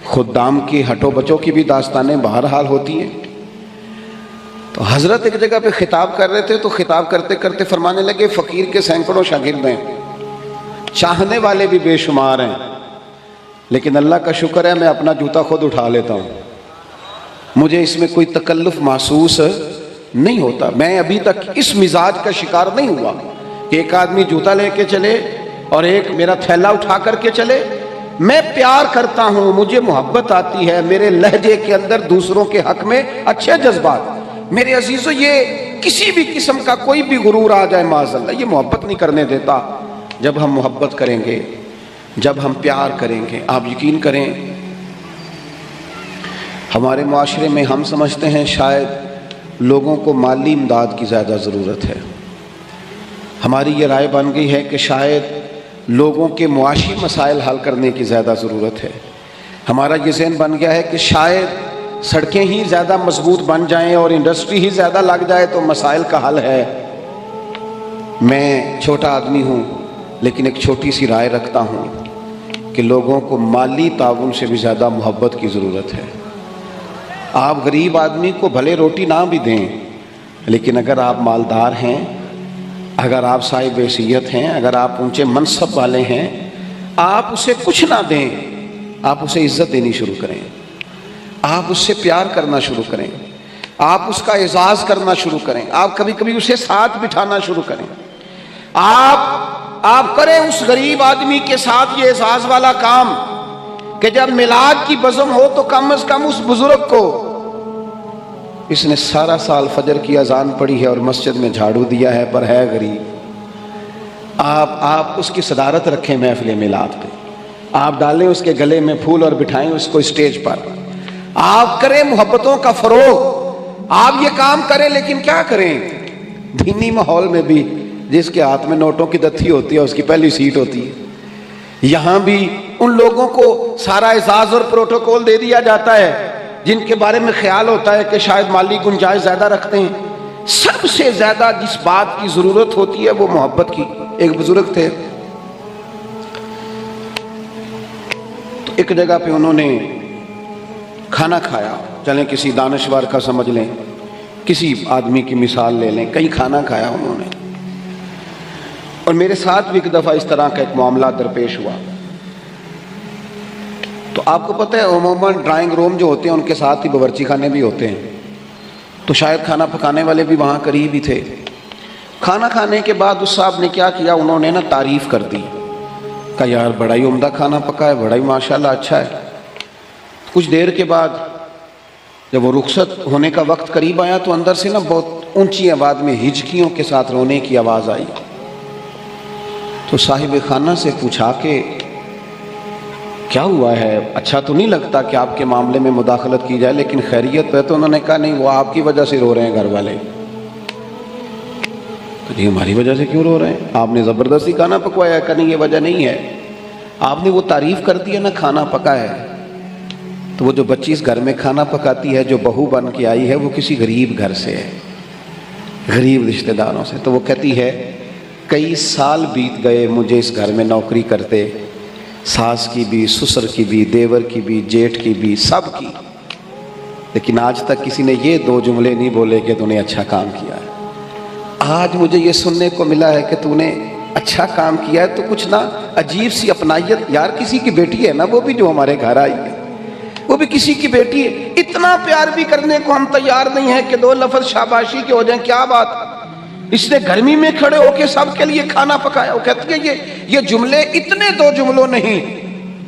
B: خدام کی ہٹو بچوں کی بھی داستانیں بہرحال ہوتی ہیں۔ تو حضرت ایک جگہ پہ خطاب کر رہے تھے، تو خطاب کرتے کرتے فرمانے لگے فقیر کے سینکڑوں شاگرد ہیں، چاہنے والے بھی بے شمار ہیں، لیکن اللہ کا شکر ہے میں اپنا جوتا خود اٹھا لیتا ہوں، مجھے اس میں کوئی تکلف محسوس نہیں ہوتا۔ میں ابھی تک اس مزاج کا شکار نہیں ہوا کہ ایک آدمی جوتا لے کے چلے اور ایک میرا تھیلا اٹھا کر کے چلے۔ میں پیار کرتا ہوں، مجھے محبت آتی ہے، میرے لہجے کے اندر دوسروں کے حق میں اچھے جذبات۔ میرے عزیزو، یہ کسی بھی قسم کا کوئی بھی غرور آ جائے معاذ اللہ، یہ محبت نہیں کرنے دیتا۔ جب ہم محبت کریں گے، جب ہم پیار کریں گے، آپ یقین کریں ہمارے معاشرے میں ہم سمجھتے ہیں شاید لوگوں کو مالی امداد کی زیادہ ضرورت ہے۔ ہماری یہ رائے بن گئی ہے کہ شاید لوگوں کے معاشی مسائل حل کرنے کی زیادہ ضرورت ہے۔ ہمارا یہ ذہن بن گیا ہے کہ شاید سڑکیں ہی زیادہ مضبوط بن جائیں اور انڈسٹری ہی زیادہ لگ جائے تو مسائل کا حل ہے۔ میں چھوٹا آدمی ہوں، لیکن ایک چھوٹی سی رائے رکھتا ہوں کہ لوگوں کو مالی تعاون سے بھی زیادہ محبت کی ضرورت ہے۔ آپ غریب آدمی کو بھلے روٹی نہ بھی دیں، لیکن اگر آپ مالدار ہیں، اگر آپ صاحب حیثیت ہیں، اگر آپ اونچے منصب والے ہیں، آپ اسے کچھ نہ دیں، آپ اسے عزت دینی شروع کریں، آپ اس سے پیار کرنا شروع کریں، آپ اس کا اعزاز کرنا شروع کریں، آپ کبھی کبھی اسے ساتھ بٹھانا شروع کریں۔ آپ کریں اس غریب آدمی کے ساتھ یہ اعزاز والا کام کہ جب میلاد کی بزم ہو تو کم از کم اس بزرگ کو، اس نے سارا سال فجر کی اذان پڑھی ہے اور مسجد میں جھاڑو دیا ہے پر ہے غریب، آپ اس کی صدارت رکھیں محفل میلاد پہ، آپ ڈالیں اس کے گلے میں پھول اور بٹھائیں اس کو اسٹیج پر، آپ کریں محبتوں کا فروغ، آپ یہ کام کریں۔ لیکن کیا کریں دینی ماحول میں بھی جس کے ہاتھ میں نوٹوں کی دتھی ہوتی ہے اس کی پہلی سیٹ ہوتی ہے، یہاں بھی ان لوگوں کو سارا اعزاز اور پروٹوکول دے دیا جاتا ہے جن کے بارے میں خیال ہوتا ہے کہ شاید مالی گنجائش زیادہ رکھتے ہیں۔ سب سے زیادہ جس بات کی ضرورت ہوتی ہے وہ محبت کی۔ ایک بزرگ تھے، تو ایک جگہ پہ انہوں نے کھانا کھایا، چلیں کسی دانشور کا سمجھ لیں، کسی آدمی کی مثال لے لیں، کہیں کھانا کھایا انہوں نے، اور میرے ساتھ بھی ایک دفعہ اس طرح کا ایک معاملہ درپیش ہوا۔ آپ کو پتہ ہے عموماً ڈرائنگ روم جو ہوتے ہیں ان کے ساتھ ہی باورچی خانے بھی ہوتے ہیں، تو شاید کھانا پکانے والے بھی وہاں قریب ہی تھے۔ کھانا کھانے کے بعد اس صاحب نے کیا کیا، انہوں نے نا تعریف کر دی، کہا یار بڑا ہی عمدہ کھانا پکا ہے، بڑا ہی ماشاءاللہ اچھا ہے۔ کچھ دیر کے بعد جب وہ رخصت ہونے کا وقت قریب آیا تو اندر سے نا بہت اونچی آواز میں ہچکیوں کے ساتھ رونے کی آواز آئی۔ تو صاحب خانہ سے پوچھا کہ کیا ہوا ہے، اچھا تو نہیں لگتا کہ آپ کے معاملے میں مداخلت کی جائے، لیکن خیریت ہے؟ تو انہوں نے کہا نہیں، وہ آپ کی وجہ سے رو رہے ہیں گھر والے۔ تو جی ہماری وجہ سے کیوں رو رہے ہیں؟ آپ نے زبردستی کھانا پکوایا؟ کہ نہیں یہ وجہ نہیں ہے، آپ نے وہ تعریف کر دی ہے نا کھانا پکا ہے۔ تو وہ جو بچی اس گھر میں کھانا پکاتی ہے، جو بہو بن کے آئی ہے، وہ کسی غریب گھر سے ہے، غریب رشتہ داروں سے۔ تو وہ کہتی ہے کئی سال بیت گئے مجھے اس گھر میں نوکری کرتے، ساس کی بھی، سسر کی بھی، دیور کی بھی، جیٹھ کی بھی، سب کی، لیکن آج تک کسی نے یہ دو جملے نہیں بولے کہ تو نے اچھا کام کیا ہے۔ آج مجھے یہ سننے کو ملا ہے کہ تو نے اچھا کام کیا ہے، تو کچھ نہ عجیب سی اپنائیت، یار کسی کی بیٹی ہے نا وہ بھی جو ہمارے گھر آئی ہے، وہ بھی کسی کی بیٹی ہے، اتنا پیار بھی کرنے کو ہم تیار نہیں ہیں کہ دو لفظ شاباشی کے ہو جائیں۔ کیا بات، اس نے گرمی میں کھڑے ہو کے سب کے لیے کھانا پکایا۔ وہ کہتی ہے یہ جملے اتنے دو جملوں نہیں،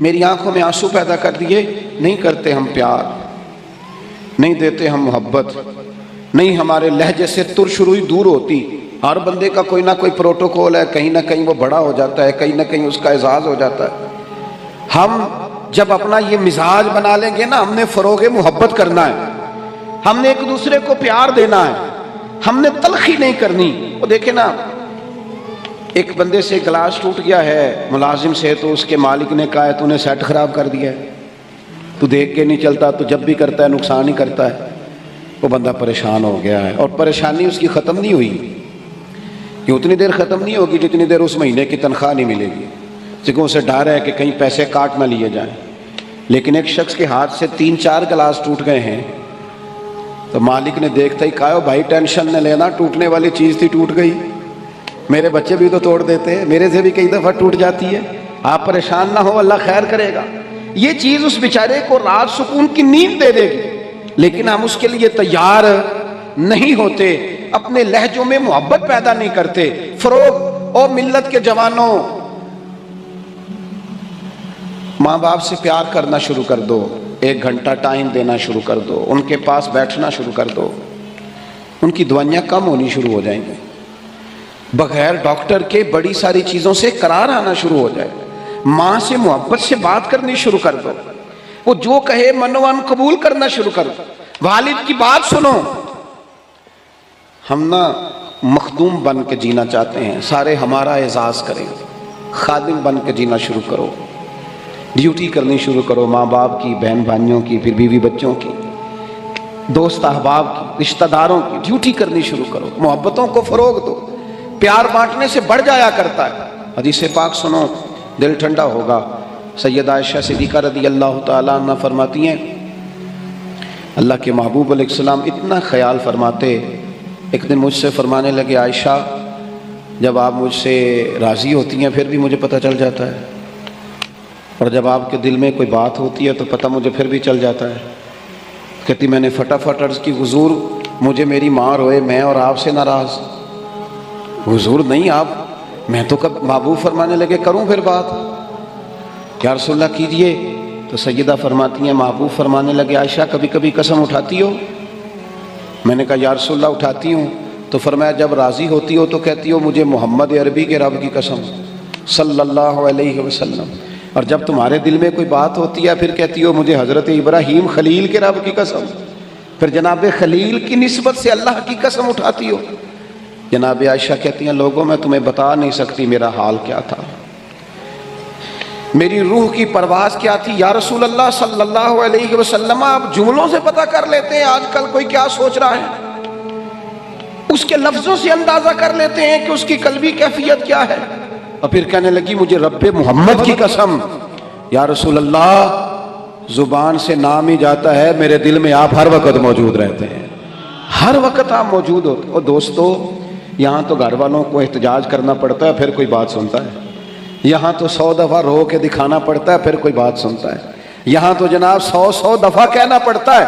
B: میری آنکھوں میں آنسو پیدا کر دیے۔ نہیں کرتے ہم پیار، نہیں دیتے ہم محبت، نہیں ہمارے لہجے سے ترش روئی دور ہوتی۔ ہر بندے کا کوئی نہ کوئی پروٹوکول ہے، کہیں نہ کہیں وہ بڑا ہو جاتا ہے، کہیں نہ کہیں اس کا اعزاز ہو جاتا ہے۔ ہم جب اپنا یہ مزاج بنا لیں گے نا، ہم نے فروغ محبت کرنا ہے، ہم نے ایک دوسرے کو پیار دینا ہے، ہم نے تلخی نہیں کرنی۔ وہ دیکھیں نا، ایک بندے سے گلاس ٹوٹ گیا ہے ملازم سے، تو اس کے مالک نے کہا ہے تو نے سیٹ خراب کر دیا ہے، تو دیکھ کے نہیں چلتا، تو جب بھی کرتا ہے نقصان ہی کرتا ہے۔ وہ بندہ پریشان ہو گیا ہے، اور پریشانی اس کی ختم نہیں ہوئی، یہ اتنی دیر ختم نہیں ہوگی جتنی دیر اس مہینے کی تنخواہ نہیں ملے گی، کیونکہ اسے ڈر ہے کہ کہیں پیسے کاٹ نہ لیے جائیں۔ لیکن ایک شخص کے ہاتھ سے 3-4 گلاس ٹوٹ گئے ہیں، تو مالک نے دیکھتا ہی کہا بھائی ٹینشن نہ لینا، ٹوٹنے والی چیز تھی ٹوٹ گئی، میرے بچے بھی تو توڑ دیتے ہیں، میرے سے بھی کئی دفعہ ٹوٹ جاتی ہے، آپ پریشان نہ ہو، اللہ خیر کرے گا۔ یہ چیز اس بیچارے کو رات سکون کی نیند دے دے گی، لیکن ہم اس کے لیے تیار نہیں ہوتے، اپنے لہجوں میں محبت پیدا نہیں کرتے۔ فروغ او ملت کے جوانوں، ماں باپ سے پیار کرنا شروع کر دو، 1 گھنٹہ ٹائم دینا شروع کر دو، ان کے پاس بیٹھنا شروع کر دو، ان کی دوائیاں کم ہونی شروع ہو جائیں گی، بغیر ڈاکٹر کے بڑی ساری چیزوں سے قرار آنا شروع ہو جائے۔ ماں سے محبت سے بات کرنی شروع کر دو، وہ جو کہے منوان قبول کرنا شروع کر دو، والد کی بات سنو۔ ہم نا مخدوم بن کے جینا چاہتے ہیں، سارے ہمارا اعزاز کریں، خادم بن کے جینا شروع کرو، ڈیوٹی کرنی شروع کرو، ماں باپ کی، بہن بھائیوں کی، پھر بیوی بچوں کی، دوست احباب کی، رشتہ داروں کی ڈیوٹی کرنی شروع کرو، محبتوں کو فروغ دو، پیار بانٹنے سے بڑھ جایا کرتا ہے۔ حدیث پاک سنو، دل ٹھنڈا ہوگا۔ سیدہ عائشہ صدیقہ رضی اللہ تعالیٰ عنہ فرماتی ہیں، اللہ کے محبوب علیہ السلام اتنا خیال فرماتے، ایک دن مجھ سے فرمانے لگے عائشہ جب آپ مجھ سے راضی ہوتی ہیں پھر بھی مجھے پتہ چل جاتا ہے، اور جب آپ کے دل میں کوئی بات ہوتی ہے تو پتہ مجھے پھر بھی چل جاتا ہے۔ کہتی میں نے فٹافٹ عرض کی حضور مجھے میری ماں روئے، میں اور آپ سے ناراض؟ حضور نہیں، آپ، میں تو کب محبوب فرمانے لگے کروں پھر بات، یا رسول اللہ کیجئے۔ تو سیدہ فرماتی ہیں محبوب فرمانے لگے عائشہ کبھی کبھی قسم اٹھاتی ہو؟ میں نے کہا یا رسول اللہ اٹھاتی ہوں۔ تو فرمایا جب راضی ہوتی ہو تو کہتی ہو مجھے محمد عربی کے رب کی قسم صلی اللہ علیہ وسلم، اور جب تمہارے دل میں کوئی بات ہوتی ہے پھر کہتی ہو مجھے حضرت ابراہیم خلیل کے رب کی قسم، پھر جناب خلیل کی نسبت سے اللہ کی قسم اٹھاتی ہو۔ جناب عائشہ کہتی ہیں لوگوں میں تمہیں بتا نہیں سکتی میرا حال کیا تھا، میری روح کی پرواز کیا تھی۔ یا رسول اللہ صلی اللہ علیہ وسلم آپ جملوں سے پتہ کر لیتے ہیں آج کل کوئی کیا سوچ رہا ہے، اس کے لفظوں سے اندازہ کر لیتے ہیں کہ اس کی قلبی کیفیت کیا ہے۔ اور پھر کہنے لگی مجھے رب محمد کی قسم یا رسول اللہ زبان سے نام ہی جاتا ہے، میرے دل میں آپ ہر وقت موجود رہتے ہیں، ہر وقت آپ موجود ہوتے۔ اور دوستو یہاں تو گھر والوں کو احتجاج کرنا پڑتا ہے پھر کوئی بات سنتا ہے، یہاں تو 100 دفعہ رو کے دکھانا پڑتا ہے پھر کوئی بات سنتا ہے، یہاں تو جناب 100 دفعہ کہنا پڑتا ہے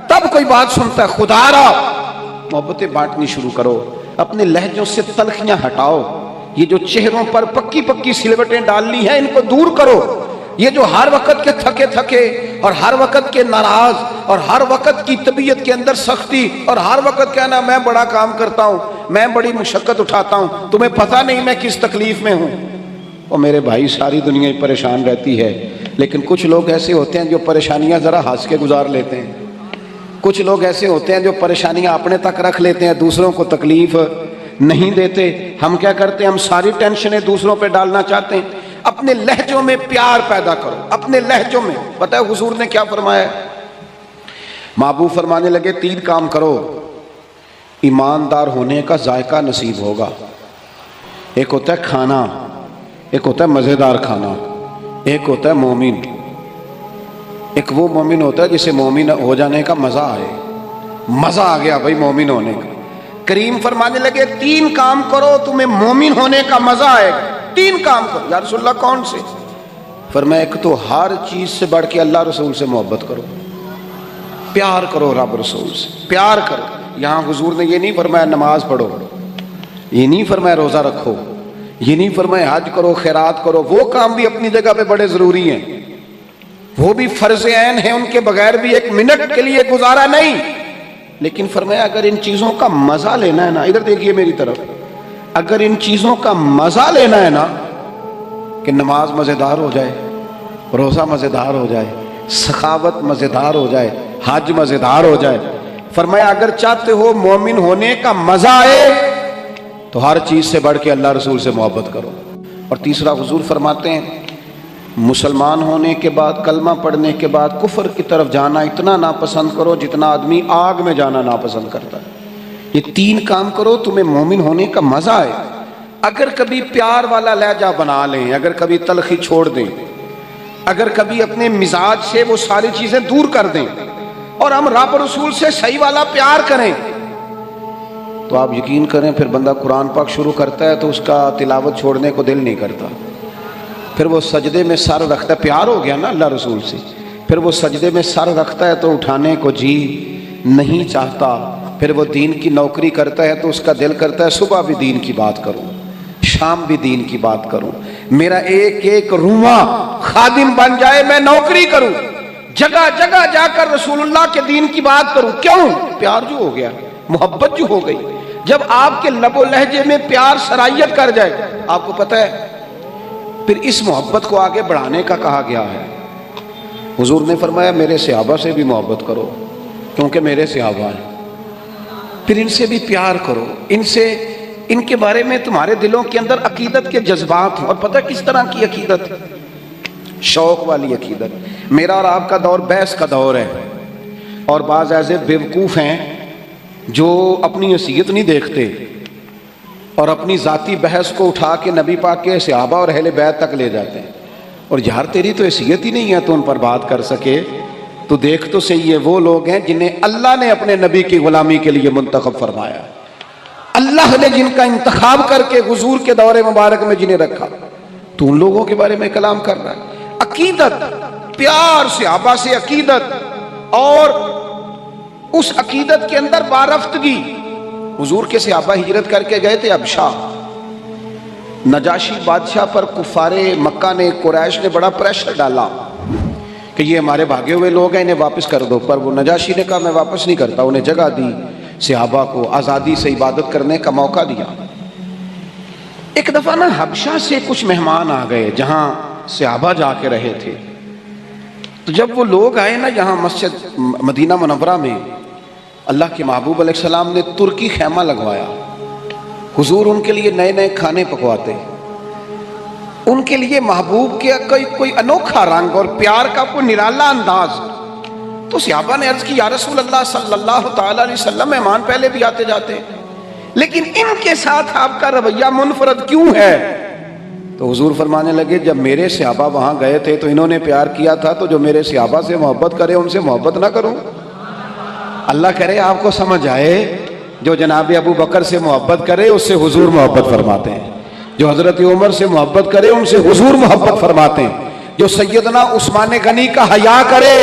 B: تب کوئی بات سنتا ہے. خدا را محبتیں بانٹنی شروع کرو، اپنے لہجوں سے تلخیاں ہٹاؤ، یہ جو چہروں پر پکی پکی سلوٹیں ڈالنی ہیں ان کو دور کرو. یہ جو ہر وقت کے تھکے تھکے اور ہر وقت کے ناراض اور ہر وقت کی طبیعت کے اندر سختی اور ہر وقت کہنا میں بڑا کام کرتا ہوں، میں بڑی مشقت اٹھاتا ہوں، تمہیں پتہ نہیں میں کس تکلیف میں ہوں. اور میرے بھائی ساری دنیا ہی پریشان رہتی ہے، لیکن کچھ لوگ ایسے ہوتے ہیں جو پریشانیاں ذرا ہنس کے گزار لیتے ہیں. کچھ لوگ ایسے ہوتے ہیں جو پریشانیاں اپنے تک رکھ لیتے ہیں، دوسروں کو تکلیف نہیں دیتے. ہم کیا کرتے ہیں؟ ہم ساری ٹینشنیں دوسروں پہ ڈالنا چاہتے ہیں. اپنے لہجوں میں پیار پیدا کرو، اپنے لہجوں میں. پتہ ہے حضور نے کیا فرمایا؟ محبوب فرمانے لگے 3 کام کرو ایماندار ہونے کا ذائقہ نصیب ہوگا. ایک ہوتا ہے کھانا، ایک ہوتا ہے مزیدار کھانا، ایک ہوتا ہے مومن. ایک وہ مومن ہوتا ہے جسے مومن ہو جانے کا مزہ آئے. مزہ آ گیا بھائی مومن ہونے کا. کریم فرمانے لگے 3 کام کرو تمہیں مومن ہونے کا مزہ آئے گا. 3 کام کرو. یا رسول اللہ کون سے؟ فرمایا ایک تو ہر چیز سے بڑھ کے اللہ رسول سے محبت کرو، پیار کرو رب رسول سے، پیار کرو. یہاں حضور نے یہ نہیں فرمایا نماز پڑھو، یہ نہیں فرمایا روزہ رکھو، یہ نہیں فرمایا حج کرو، خیرات کرو. وہ کام بھی اپنی جگہ پہ بڑے ضروری ہیں، وہ بھی فرض عین ہیں، ان کے بغیر بھی 1 منٹ کے لیے گزارا نہیں. لیکن فرمایا اگر ان چیزوں کا مزہ لینا ہے نا، ادھر دیکھیے میری طرف، اگر ان چیزوں کا مزہ لینا ہے نا، کہ نماز مزیدار ہو جائے، روزہ مزیدار ہو جائے، سخاوت مزیدار ہو جائے، حج مزیدار ہو جائے، فرمایا اگر چاہتے ہو مومن ہونے کا مزہ آئے تو ہر چیز سے بڑھ کے اللہ رسول سے محبت کرو. اور تیسرا حضور فرماتے ہیں مسلمان ہونے کے بعد، کلمہ پڑھنے کے بعد کفر کی طرف جانا اتنا ناپسند کرو جتنا آدمی آگ میں جانا ناپسند کرتا ہے. یہ 3 کام کرو تمہیں مومن ہونے کا مزہ آئے. اگر کبھی پیار والا لہجہ بنا لیں، اگر کبھی تلخی چھوڑ دیں، اگر کبھی اپنے مزاج سے وہ ساری چیزیں دور کر دیں اور ہم رب رسول سے صحیح والا پیار کریں، تو آپ یقین کریں پھر بندہ قرآن پاک شروع کرتا ہے تو اس کا تلاوت چھوڑنے کو دل نہیں کرتا. پھر وہ سجدے میں سر رکھتا ہے، پیار ہو گیا نا اللہ رسول سے، پھر وہ سجدے میں سر رکھتا ہے تو اٹھانے کو جی نہیں چاہتا. پھر وہ دین کی نوکری کرتا ہے تو اس کا دل کرتا ہے صبح بھی دین کی بات کروں، شام بھی دین کی بات کروں، میرا ایک ایک رواں خادم بن جائے، میں نوکری کروں، جگہ جگہ جا کر رسول اللہ کے دین کی بات کروں. کیوں؟ پیار جو ہو گیا، محبت جو ہو گئی. جب آپ کے لب و لہجے میں پیار سرائیت کر جائے، آپ کو پتہ ہے پھر اس محبت کو آگے بڑھانے کا کہا گیا ہے. حضور نے فرمایا میرے صحابہ سے بھی محبت کرو کیونکہ میرے صحابہ ہیں. پھر ان سے بھی پیار کرو، ان کے بارے میں تمہارے دلوں کے اندر عقیدت کے جذبات ہیں. اور پتہ کس طرح کی عقیدت؟ شوق والی عقیدت. میرا اور آپ کا دور بحث کا دور ہے، اور بعض ایسے بیوقوف ہیں جو اپنی حیثیت نہیں دیکھتے اور اپنی ذاتی بحث کو اٹھا کے نبی پاک کے صحابہ اور اہل بیت تک لے جاتے ہیں. اور یار تیری تو حیثیت ہی نہیں ہے تو ان پر بات کر سکے. تو دیکھ تو صحیح ہے وہ لوگ ہیں جنہیں اللہ نے اپنے نبی کی غلامی کے لیے منتخب فرمایا، اللہ نے جن کا انتخاب کر کے حضور کے دور مبارک میں جنہیں رکھا، تو ان لوگوں کے بارے میں کلام کر رہا ہے. عقیدت، پیار صحابہ سے عقیدت، اور اس عقیدت کے اندر بارفتگی. حضور کے صحابہ ہجرت کر کے گئے تھے حبشہ. نجاشی بادشاہ پر کفار مکہ نے، قریش نے بڑا پریشر ڈالا کہ یہ ہمارے بھاگے ہوئے لوگ ہیں، انہیں واپس کر دو. پر وہ نجاشی نے کہا میں واپس نہیں کرتا. انہیں جگہ دی، صحابہ کو آزادی سے عبادت کرنے کا موقع دیا. ایک دفعہ نا حبشہ سے کچھ مہمان آ گئے جہاں صحابہ جا کے رہے تھے. تو جب وہ لوگ آئے نا یہاں مسجد مدینہ منورہ میں، اللہ کے محبوب علیہ السلام نے ترکی خیمہ لگوایا. حضور ان کے لیے نئے نئے کھانے پکواتے، ان کے لیے محبوب کے کوئی انوکھا رنگ اور پیار کا کوئی نرالا انداز. تو صحابہ نے عرض کی یا رسول اللہ صلی اللہ تعالی علیہ وسلم، مہمان پہلے بھی آتے جاتے ہیں لیکن ان کے ساتھ آپ کا رویہ منفرد کیوں ہے؟ تو حضور فرمانے لگے جب میرے صحابہ وہاں گئے تھے تو انہوں نے پیار کیا تھا، تو جو میرے صحابہ سے محبت کرے ان سے محبت نہ کروں؟ اللہ کرے آپ کو سمجھ آئے. جو جناب ابو بکر سے محبت کرے اس سے حضور محبت فرماتے ہیں، جو حضرت عمر سے محبت کرے ان سے حضور محبت فرماتے ہیں، جو سیدنا عثمان غنی کا حیا کرے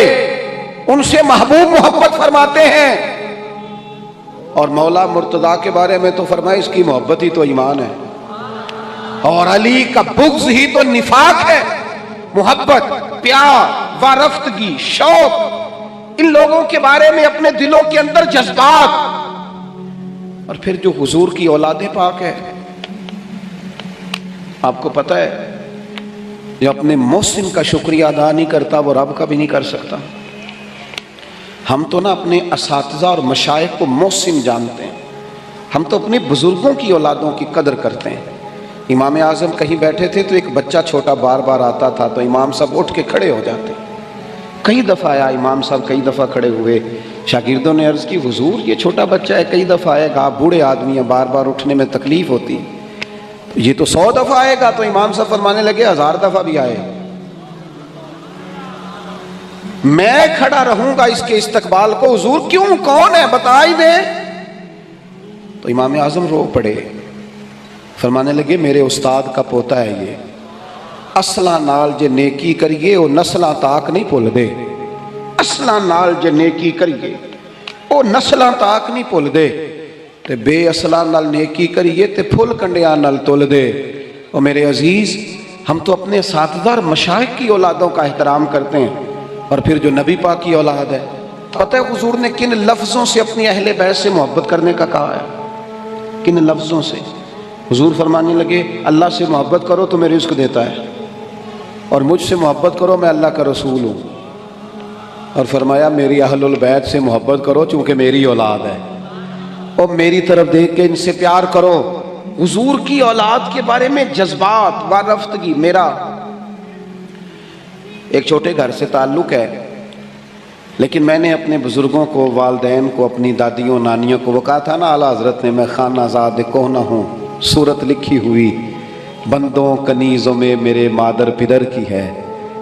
B: ان سے محبوب محبت فرماتے ہیں. اور مولا مرتضیٰ کے بارے میں تو فرمائے اس کی محبت ہی تو ایمان ہے، اور علی کا بغض ہی تو نفاق ہے. محبت، پیار، وارفتگی، شوق، ان لوگوں کے بارے میں اپنے دلوں کے اندر جذبات. اور پھر جو حضور کی اولاد پاک ہے، آپ کو پتہ ہے جو اپنے محسن کا شکریہ ادا نہیں کرتا وہ رب کا بھی نہیں کر سکتا. ہم تو نا اپنے اساتذہ اور مشائخ کو محسن جانتے ہیں، ہم تو اپنے بزرگوں کی اولادوں کی قدر کرتے ہیں. امام اعظم کہیں بیٹھے تھے تو ایک بچہ چھوٹا بار بار آتا تھا تو امام صاحب اٹھ کے کھڑے ہو جاتے. کئی دفعہ آیا امام صاحب، کئی دفعہ کھڑے ہوئے. شاگردوں نے عرض کی حضور یہ چھوٹا بچہ ہے، کئی دفعہ آئے گا، آپ بوڑھے آدمی ہیں، بار بار اٹھنے میں تکلیف ہوتی، یہ تو 100 دفعہ آئے گا. تو امام صاحب فرمانے لگے 1000 دفعہ بھی آئے میں کھڑا رہوں گا اس کے استقبال کو. حضور کیوں، کون ہے بتا ہی دیں. تو امام اعظم رو پڑے، فرمانے لگے میرے استاد کا پوتا ہے یہ، اصلاں نال جے نیکی کریے وہ نسلاں تاک نہیں بھول دے. اصلاں نال جے نیکی کریے وہ نسلاں تاک نہیں بھول دے، تے بے اصلاں نال نیکی کریے تے پھل کنڈیاں نال تول دے. اور میرے عزیز، ہم تو اپنے اساتذہ اور مشائخ کی اولادوں کا احترام کرتے ہیں، اور پھر جو نبی پاک کی اولاد ہے، پتہ ہے حضور نے کن لفظوں سے اپنی اہل بیت سے محبت کرنے کا کہا ہے؟ کن لفظوں سے؟ حضور فرمانے لگے اللہ سے محبت کرو تو میں رزق دیتا ہے، اور مجھ سے محبت کرو میں اللہ کا رسول ہوں. اور فرمایا میری اہل البیت سے محبت کرو چونکہ میری اولاد ہے، اور میری طرف دیکھ کے ان سے پیار کرو. حضور کی اولاد کے بارے میں جذبات، وارفتگی. میرا ایک چھوٹے گھر سے تعلق ہے، لیکن میں نے اپنے بزرگوں کو، والدین کو، اپنی دادیوں نانیوں کو، وہ کہا تھا نا اعلیٰ حضرت نے میں خانہ زاد کوہ نہ ہوں، صورت لکھی ہوئی بندوں کنیزوں میں میرے مادر پدر کی ہے.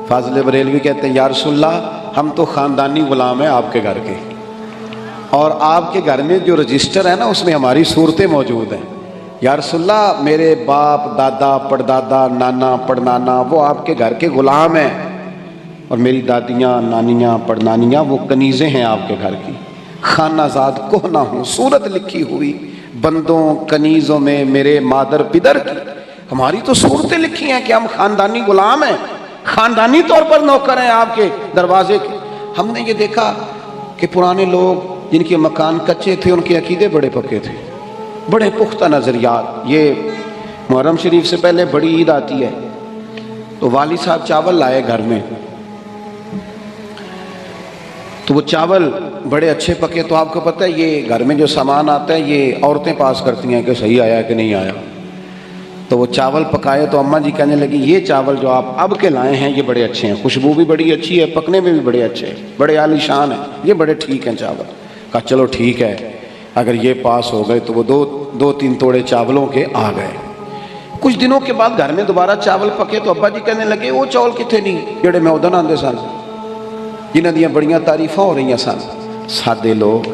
B: فاضل بریلوی کہتے ہیں یا رسول اللہ ہم تو خاندانی غلام ہیں آپ کے گھر کے، اور آپ کے گھر میں جو رجسٹر ہے نا اس میں ہماری صورتیں موجود ہیں. یا رسول اللہ میرے باپ، دادا، پڑدادا، نانا، پڑنانا وہ آپ کے گھر کے غلام ہیں، اور میری دادیاں، نانیاں، پڑنانیاں وہ کنیزیں ہیں آپ کے گھر کی. خانہ زاد کوہ نہ ہوں، صورت لکھی ہوئی بندوں کنیزوں میں میرے مادر پدر کی. ہماری تو صورتیں لکھی ہیں کہ ہم خاندانی غلام ہیں، خاندانی طور پر نوکر ہیں آپ کے دروازے کے. ہم نے یہ دیکھا کہ پرانے لوگ جن کے مکان کچے تھے ان کے عقیدے بڑے پکے تھے، بڑے پختہ نظریات. یہ محرم شریف سے پہلے بڑی عید آتی ہے تو والد صاحب چاول لائے گھر میں، تو وہ چاول بڑے اچھے پکے. تو آپ کو پتہ ہے یہ گھر میں جو سامان آتا ہے یہ عورتیں پاس کرتی ہیں کہ صحیح آیا کہ نہیں آیا. تو وہ چاول پکائے تو اماں جی کہنے لگی یہ چاول جو آپ اب کے لائے ہیں یہ بڑے اچھے ہیں، خوشبو بھی بڑی اچھی ہے، پکنے میں بھی بڑے اچھے ہیں، بڑے عالی شان ہیں، یہ بڑے ٹھیک ہیں چاول. کہا چلو ٹھیک ہے، اگر یہ پاس ہو گئے. تو وہ دو تین توڑے چاولوں کے آ گئے. کچھ دنوں کے بعد گھر میں دوبارہ چاول پکے تو ابا جی کہنے لگے وہ چاول کتنے نہیں جڑے میں ادن آندے سن، جنہاں دیاں بڑیاں تعریفاں ہو رہی سن. سادے لوگ،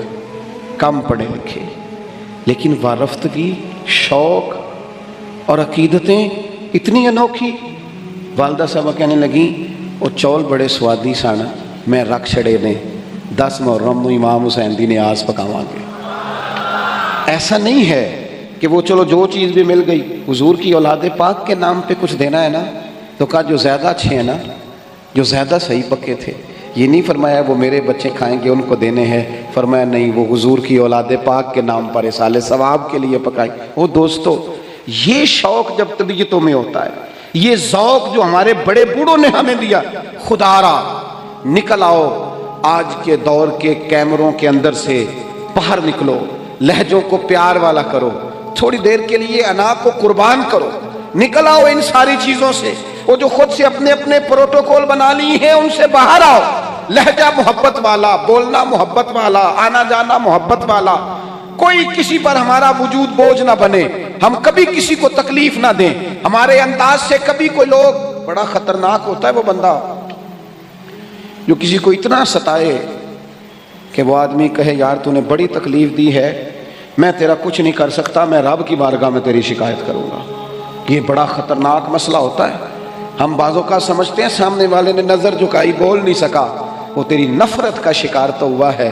B: کم پڑھے لکھے، لیکن وارفتگی، شوق اور عقیدتیں اتنی انوکھی. والدہ صاحبہ کہنے لگیں وہ چول بڑے سوادی سن، میں رکھ چھڑے نے 10 محرم نو امام حسین دی نیاز پکاواں گے. ایسا نہیں ہے کہ وہ چلو جو چیز بھی مل گئی. حضور کی اولاد پاک کے نام پہ کچھ دینا ہے نا، تو کہا جو زیادہ اچھے ہیں نا، جو زیادہ صحیح پکے تھے. یہ نہیں فرمایا وہ میرے بچے کھائیں گے ان کو دینے ہیں، فرمایا نہیں وہ حضور کی اولاد پاک کے نام پر اصالِ ثواب کے لیے پکائیں. وہ دوستو یہ شوق جب طبیعتوں میں ہوتا ہے، یہ ذوق جو ہمارے بڑے بوڑھوں نے ہمیں دیا، خدا را نکل آؤ آج کے دور کے کیمروں کے اندر سے باہر نکلو، لہجوں کو پیار والا کرو، تھوڑی دیر کے لیے انا کو قربان کرو، نکل آؤ ان ساری چیزوں سے. وہ جو خود سے اپنے اپنے پروٹوکول بنا لی ہیں ان سے باہر آؤ. لہجہ محبت والا، بولنا محبت والا، آنا جانا محبت والا. کوئی کسی پر ہمارا وجود بوجھ نہ بنے، ہم کبھی کسی کو تکلیف نہ دیں. ہمارے انداز سے کبھی کوئی لوگ، بڑا خطرناک ہوتا ہے وہ بندہ جو کسی کو اتنا ستائے کہ وہ آدمی کہے یار تو نے بڑی تکلیف دی ہے، میں تیرا کچھ نہیں کر سکتا، میں رب کی بارگاہ میں تیری شکایت کروں گا. یہ بڑا خطرناک مسئلہ ہوتا ہے. ہم بعضوں کا سمجھتے ہیں سامنے والے نے نظر جھکائی بول نہیں سکا، وہ تیری نفرت کا شکار تو ہوا ہے،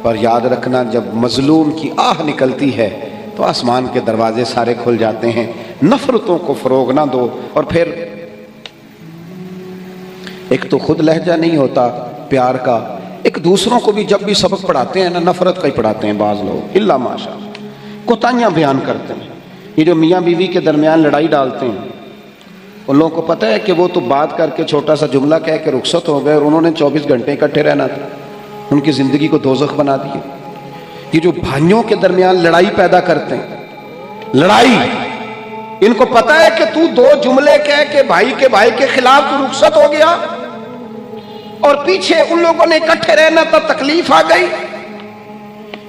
B: پر یاد رکھنا جب مظلوم کی آہ نکلتی ہے تو آسمان کے دروازے سارے کھل جاتے ہیں۔ نفرتوں کو فروغ نہ دو۔ اور پھر ایک تو خود لہجہ نہیں ہوتا پیار کا، ایک دوسروں کو بھی جب بھی سبق پڑھاتے ہیں نا نفرت کا ہی پڑھاتے ہیں بعض لوگ، الا ماشاء اللہ کوتاہیاں بیان کرتے ہیں۔ یہ جو میاں بیوی کے درمیان لڑائی ڈالتے ہیں، ان لوگوں کو پتہ ہے کہ وہ تو بات کر کے چھوٹا سا جملہ کہہ کے رخصت ہو گئے اور انہوں نے 24 گھنٹے اکٹھے رہنا تھا، ان کی زندگی کو دوزخ بنا دیے۔ یہ جو بھائیوں کے درمیان لڑائی پیدا کرتے ہیں، لڑائی، ان کو پتہ ہے کہ تو دو جملے کہہ کے بھائی کے خلاف تو رخصت ہو گیا اور پیچھے ان لوگوں نے اکٹھے رہنا تھا، تکلیف آ گئی۔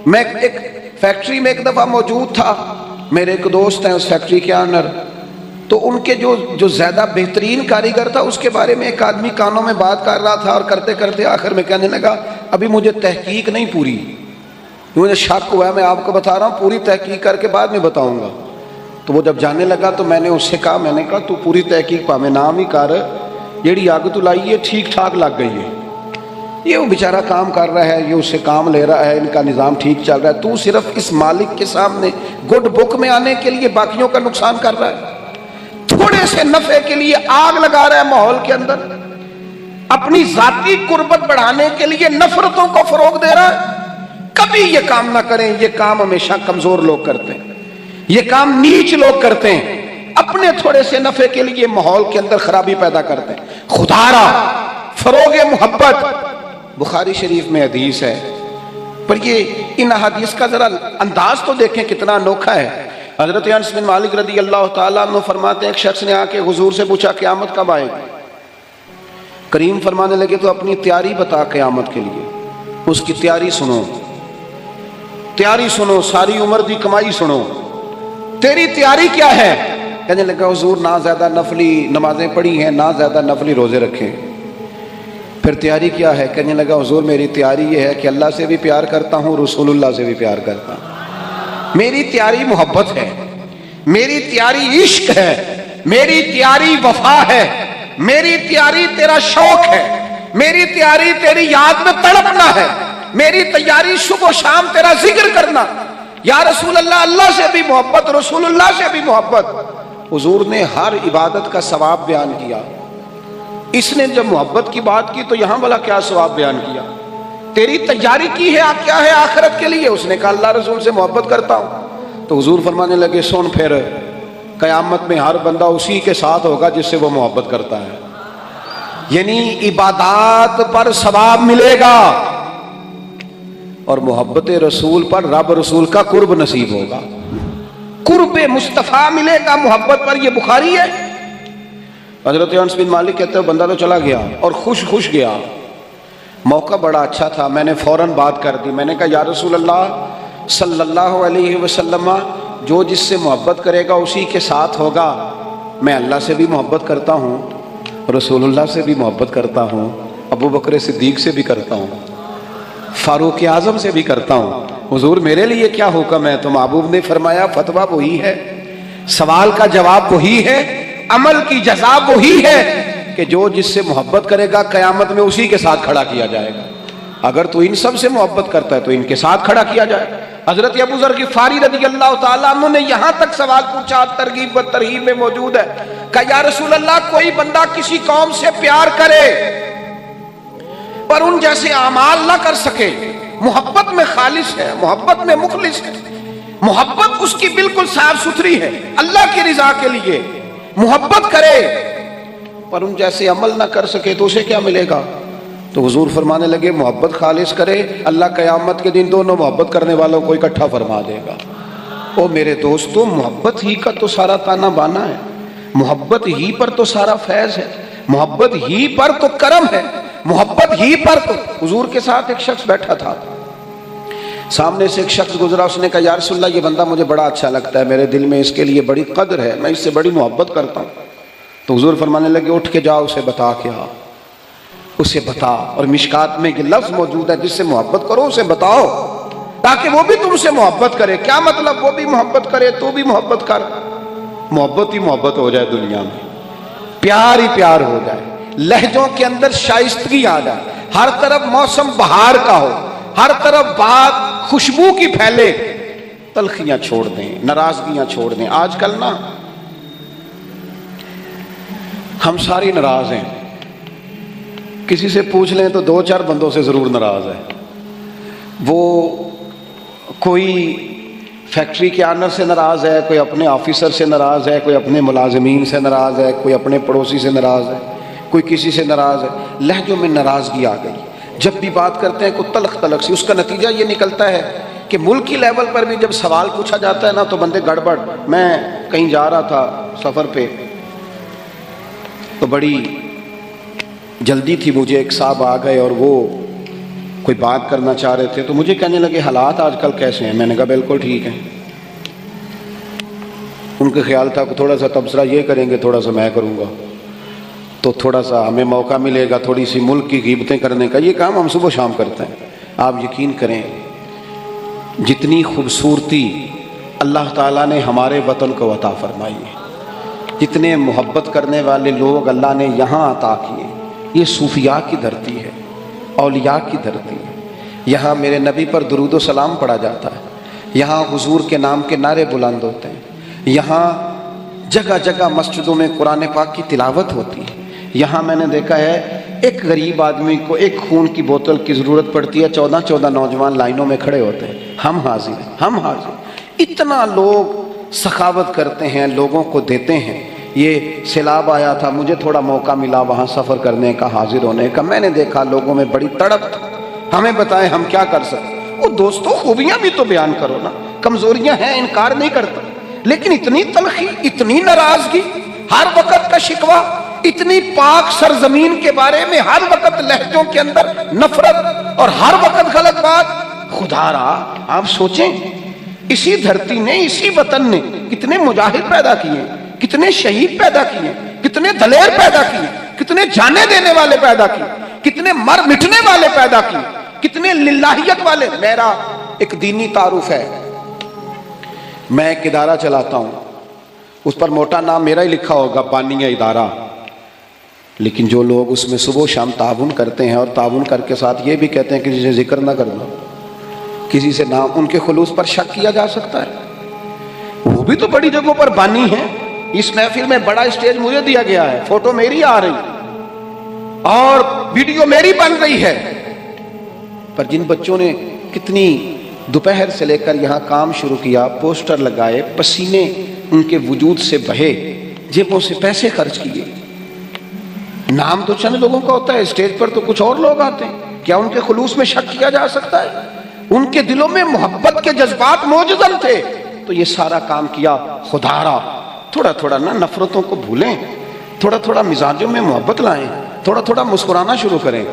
B: میں ایک فیکٹری میں ایک دفعہ موجود تھا، میرے ایک دوست ہیں اس فیکٹری کے آنر، تو ان کے جو زیادہ بہترین کاریگر تھا اس کے بارے میں ایک آدمی کانوں میں بات کر رہا تھا، اور کرتے کرتے آخر میں کہنے لگا ابھی مجھے تحقیق نہیں پوری، مجھے شک ہوا ہے، میں آپ کو بتا رہا ہوں، پوری تحقیق کر کے بعد میں بتاؤں گا۔ تو وہ جب جانے لگا تو میں نے اس سے کہا، میں نے کہا تو پوری تحقیق پا میں نام ہی کر، جیڑی آگ تو لائی ہے ٹھیک ٹھاک لگ گئی ہے، یہ وہ بیچارہ کام کر رہا ہے، یہ اس سے کام لے رہا ہے، ان کا نظام ٹھیک چل رہا ہے، تو صرف اس مالک کے سامنے گڈ بک میں آنے کے لیے باقیوں کا نقصان کر رہا ہے، تھوڑے سے نفع کے لیے آگ لگا رہا ہے ماحول کے اندر، اپنی ذاتی قربت بڑھانے کے لیے نفرتوں کو فروغ دے رہا ہے۔ کبھی یہ کام نہ کریں، یہ کام ہمیشہ کمزور لوگ کرتے ہیں، یہ کام نیچ لوگ کرتے ہیں، اپنے تھوڑے سے نفع کے لیے ماحول کے اندر خرابی پیدا کرتے ہیں۔ خدا را فروغ محبت، بخاری شریف میں حدیث ہے، پر یہ ان حدیث کا ذرا انداز تو دیکھیں کتنا انوکھا ہے۔ حضرت انس بن مالک رضی اللہ تعالیٰ عنہ فرماتے ہیں ایک شخص نے آ کے حضور سے پوچھا قیامت کب آئے گی؟ کریم فرمانے لگے تو اپنی تیاری بتا قیامت کے لیے، اس کی تیاری سنو، تیاری سنو، ساری عمر دی کمائی سنو، تیری تیاری کیا ہے؟ کہنے لگا حضور نہ زیادہ نفلی نمازیں پڑھی ہیں، نہ زیادہ نفلی روزے رکھے۔ پھر تیاری کیا ہے؟ کہنے لگا حضور میری تیاری یہ ہے کہ اللہ سے بھی پیار کرتا ہوں، رسول اللہ سے بھی پیار کرتا ہوں، میری تیاری محبت ہے، میری تیاری عشق ہے، میری تیاری وفا ہے، میری تیاری تیرا شوق ہے، میری تیاری تیری یاد میں تڑپنا ہے، میری تیاری صبح و شام تیرا ذکر کرنا۔ یا رسول اللہ، اللہ سے بھی محبت، رسول اللہ سے بھی محبت۔ حضور نے ہر عبادت کا ثواب بیان کیا، اس نے جب محبت کی بات کی تو یہاں والا کیا ثواب بیان کیا؟ تیری تیاری کی ہے کیا ہے آخرت کے لیے؟ اس نے کہا اللہ رسول سے محبت کرتا ہوں۔ تو حضور فرمانے لگے سن پھر قیامت میں ہر بندہ اسی کے ساتھ ہوگا جس سے وہ محبت کرتا ہے، یعنی عبادات پر ثواب ملے گا اور محبت رسول پر رب رسول کا قرب نصیب ہوگا، قرب مصطفیٰ ملے گا محبت پر۔ یہ بخاری ہے۔ حضرت انس بن مالک کہتے ہیں بندہ تو چلا گیا اور خوش گیا، موقع بڑا اچھا تھا، میں نے فوراً بات کر دی، میں نے کہا یا رسول اللہ صلی اللہ علیہ وسلم، جو جس سے محبت کرے گا اسی کے ساتھ ہوگا، میں اللہ سے بھی محبت کرتا ہوں، رسول اللہ سے بھی محبت کرتا ہوں، ابو بکر صدیق سے بھی کرتا ہوں، فاروق اعظم سے بھی کرتا ہوں، حضور میرے لیے کیا حکم ہے؟ تو محبوب نے فرمایا فتویٰ وہی ہے، سوال کا جواب وہی ہے، عمل کی جزا وہی ہے کہ جو جس سے محبت کرے گا قیامت میں اسی کے ساتھ کھڑا کیا جائے گا۔ اگر تو ان سب سے محبت کرتا ہے تو ان کے ساتھ کھڑا کیا جائے۔ حضرت ابو ذر غفاری رضی اللہ تعالیٰ عنہ نے یہاں تک سوال پوچھا، ترغیب و ترہیب میں موجود ہے، کہ یا رسول اللہ کوئی بندہ کسی قوم سے پیار کرے پر ان جیسے اعمال نہ کر سکے، محبت میں خالص ہے، محبت میں مخلص ہے، محبت اس کی بالکل صاف ستھری ہے اللہ کی رضا کے لیے، محبت کرے پر ان جیسے عمل نہ کر سکے تو اسے کیا ملے گا؟ تو حضور فرمانے لگے محبت خالص کرے، اللہ قیامت کے دن دونوں محبت کرنے والوں کو اکٹھا فرما دے گا۔ او میرے دوستو، محبت ہی کا تو سارا تانا بانا ہے، محبت ہی پر تو سارا فیض ہے، محبت ہی پر تو کرم ہے، محبت ہی پر تو۔ حضور کے ساتھ ایک شخص بیٹھا تھا، سامنے سے ایک شخص گزرا، اس نے کہا یا رسول اللہ یہ بندہ مجھے بڑا اچھا لگتا ہے، میرے دل میں اس کے لیے بڑی قدر ہے، میں اس سے بڑی محبت کرتا ہوں۔ تو حضور فرمانے لگے اٹھ کے جاؤ اسے بتا کے آ، اسے بتا۔ اور مشکات میں یہ لفظ موجود ہے جس سے محبت کرو اسے بتاؤ تاکہ وہ بھی تم سے محبت کرے۔ کیا مطلب؟ وہ بھی محبت کرے تو بھی محبت کر، محبت ہی محبت ہو جائے دنیا میں، پیار ہی پیار ہو جائے، لہجوں کے اندر شائستگی آ جائے، ہر طرف موسم بہار کا ہو، ہر طرف بات خوشبو کی پھیلے، تلخیاں چھوڑ دیں، ناراضگیاں چھوڑ دیں۔ آج کل نا ہم ساری ناراض ہیں، کسی سے پوچھ لیں تو 2-4 بندوں سے ضرور ناراض ہے۔ وہ کوئی فیکٹری کے آنر سے ناراض ہے، کوئی اپنے آفیسر سے ناراض ہے، کوئی اپنے ملازمین سے ناراض ہے، کوئی اپنے پڑوسی سے ناراض ہے، کوئی کسی سے ناراض ہے۔ لہجوں میں ناراضگی آ گئی، جب بھی بات کرتے ہیں کوئی تلخ تلخ سی۔ اس کا نتیجہ یہ نکلتا ہے کہ ملکی لیول پر بھی جب سوال پوچھا جاتا ہے نا تو بندے گڑبڑ۔ میں کہیں جا رہا تھا سفر پہ، تو بڑی جلدی تھی مجھے، ایک صاحب آ گئے اور وہ کوئی بات کرنا چاہ رہے تھے، تو مجھے کہنے لگے حالات آج کل کیسے ہیں؟ میں نے کہا بالکل ٹھیک ہیں۔ ان کا خیال تھا کہ تھوڑا سا تبصرہ یہ کریں گے، تھوڑا سا میں کروں گا، تو تھوڑا سا ہمیں موقع ملے گا تھوڑی سی ملک کی غیبتیں کرنے کا۔ یہ کام ہم صبح و شام کرتے ہیں۔ آپ یقین کریں، جتنی خوبصورتی اللہ تعالیٰ نے ہمارے وطن کو عطا فرمائی ہے، جتنے محبت کرنے والے لوگ اللہ نے یہاں عطا کیے، یہ صوفیاء کی دھرتی ہے، اولیاء کی دھرتی ہے۔ یہاں میرے نبی پر درود و سلام پڑھا جاتا ہے، یہاں حضور کے نام کے نعرے بلند ہوتے ہیں، یہاں جگہ جگہ مسجدوں میں قرآن پاک کی تلاوت ہوتی ہے۔ یہاں میں نے دیکھا ہے ایک غریب آدمی کو ایک خون کی بوتل کی ضرورت پڑتی ہے، 14 نوجوان لائنوں میں کھڑے ہوتے ہیں، ہم حاضر ہیں، ہم حاضر ہیں۔ اتنا لوگ سخاوت کرتے ہیں، لوگوں کو دیتے ہیں۔ یہ سیلاب آیا تھا، مجھے تھوڑا موقع ملا وہاں سفر کرنے کا، حاضر ہونے کا۔ میں نے دیکھا لوگوں میں بڑی تڑپ، ہمیں بتائیں ہم کیا کر سکتے۔ وہ دوستو خوبیاں بھی تو بیان کرو نا، کمزوریاں ہیں انکار نہیں کرتا، لیکن اتنی تلخی، اتنی ناراضگی، ہر وقت کا شکوہ، اتنی پاک سرزمین کے بارے میں ہر وقت لہجوں کے اندر نفرت اور ہر وقت غلط بات۔ خدا را آپ سوچیں، اسی دھرتی نے، اسی وطن نے کتنے مجاہد پیدا کیے، کتنے شہید پیدا کیے، کتنے دلیر پیدا کیے، کتنے جانے دینے والے پیدا کیے، کتنے مر مٹنے والے پیدا کیے، کتنے للہیت والے۔ میرا ایک دینی تعارف ہے، میں ایک ادارہ چلاتا ہوں، اس پر موٹا نام میرا ہی لکھا ہوگا، بانیہ ادارہ، لیکن جو لوگ اس میں صبح و شام تعاون کرتے ہیں اور تعاون کر کے ساتھ یہ بھی کہتے ہیں کسی سے ذکر نہ کرنا، کسی سے نام، ان کے خلوص پر شک کیا جا سکتا ہے۔ وہ بھی تو بڑی جگہوں پر بانی ہیں۔ اس محفل میں بڑا اسٹیج مجھے دیا گیا ہے، فوٹو میری آ رہی اور ویڈیو میری بن رہی ہے، پر جن بچوں نے کتنی دوپہر سے لے کر یہاں کام شروع کیا، پوسٹر لگائے، پسینے ان کے وجود سے بہے، جیبوں سے پیسے خرچ کیے، نام تو چند لوگوں کا ہوتا ہے، اسٹیج پر تو کچھ اور لوگ آتے ہیں، کیا ان کے خلوص میں شک کیا جا سکتا ہے؟ ان کے دلوں میں محبت کے جذبات موجزن تھے، تو یہ سارا کام کیا۔ خدا را تھوڑا تھوڑا نا نفرتوں کو بھولیں، تھوڑا تھوڑا مزاجوں میں محبت لائیں، تھوڑا تھوڑا مسکرانا شروع کریں،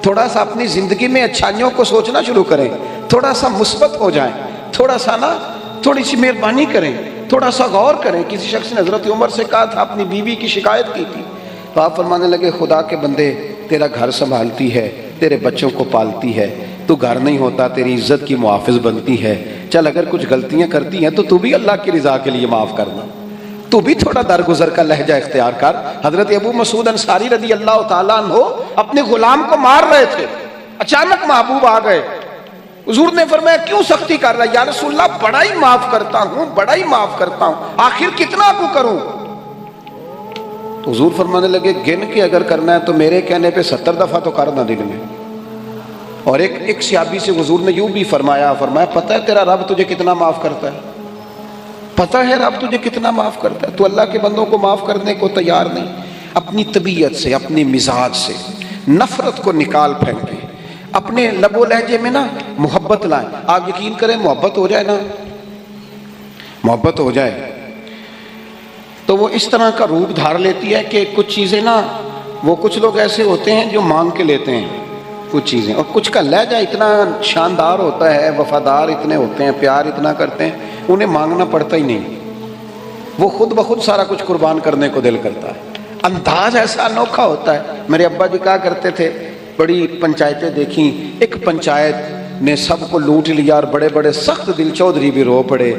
B: تھوڑا سا اپنی زندگی میں اچھائیوں کو سوچنا شروع کریں، تھوڑا سا مثبت ہو جائیں، تھوڑا سا نا تھوڑی سی مہربانی کریں، تھوڑا سا غور کریں۔ کسی شخص نے حضرت عمر سے کہا تھا، اپنی بیوی کی شکایت کی تھی، تو آپ فرمانے لگے خدا کے بندے، تیرا گھر سنبھالتی ہے، تیرے بچوں کو پالتی ہے، تو گھر نہیں ہوتا تیری عزت کی محافظ بنتی ہے، چل اگر کچھ غلطیاں کرتی ہیں تو بھی اللہ کی رضا کے لیے معاف کرنا، تو بھی تھوڑا درگزر کا لہجہ اختیار کر۔ حضرت ابو مسعود انصاری رضی اللہ تعالیٰ عنہ اپنے غلام کو مار رہے تھے، اچانک محبوب آ گئے، حضور نے فرمایا کیوں سختی کر رہا ہے؟ یا رسول اللہ بڑا ہی معاف کرتا ہوں، بڑا ہی معاف کرتا ہوں، آخر کتنا کو کروں؟ تو حضور فرمانے لگے گن کے اگر کرنا ہے تو میرے کہنے پہ 70 دفعہ تو کرنا دن میں۔ اور ایک صحابی سے حضور نے یوں بھی فرمایا پتہ ہے تیرا رب تجھے کتنا معاف کرتا ہے؟ پتہ ہے رب تجھے کتنا معاف کرتا ہے؟ تو اللہ کے بندوں کو معاف کرنے کو تیار نہیں۔ اپنی طبیعت سے، اپنی مزاج سے نفرت کو نکال پھینکیں، اپنے لب و لہجے میں نا محبت لائیں۔ آپ یقین کریں محبت ہو جائے نا، محبت ہو جائے تو وہ اس طرح کا روپ دھار لیتی ہے کہ کچھ چیزیں نا، وہ کچھ لوگ ایسے ہوتے ہیں جو مانگ کے لیتے ہیں کچھ چیزیں، اور کچھ کا لہجہ اتنا شاندار ہوتا ہے، وفادار اتنے ہوتے ہیں، پیار اتنا کرتے ہیں، انہیں مانگنا پڑتا ہی نہیں، وہ خود بخود سارا کچھ قربان کرنے کو دل کرتا ہے۔ انداز ایسا انوکھا ہوتا ہے۔ میرے ابا جی کہا کرتے تھے، بڑی پنچایتیں دیکھیں، ایک پنچایت نے سب کو لوٹ لیا اور بڑے بڑے سخت دل چودھری بھی رو پڑے،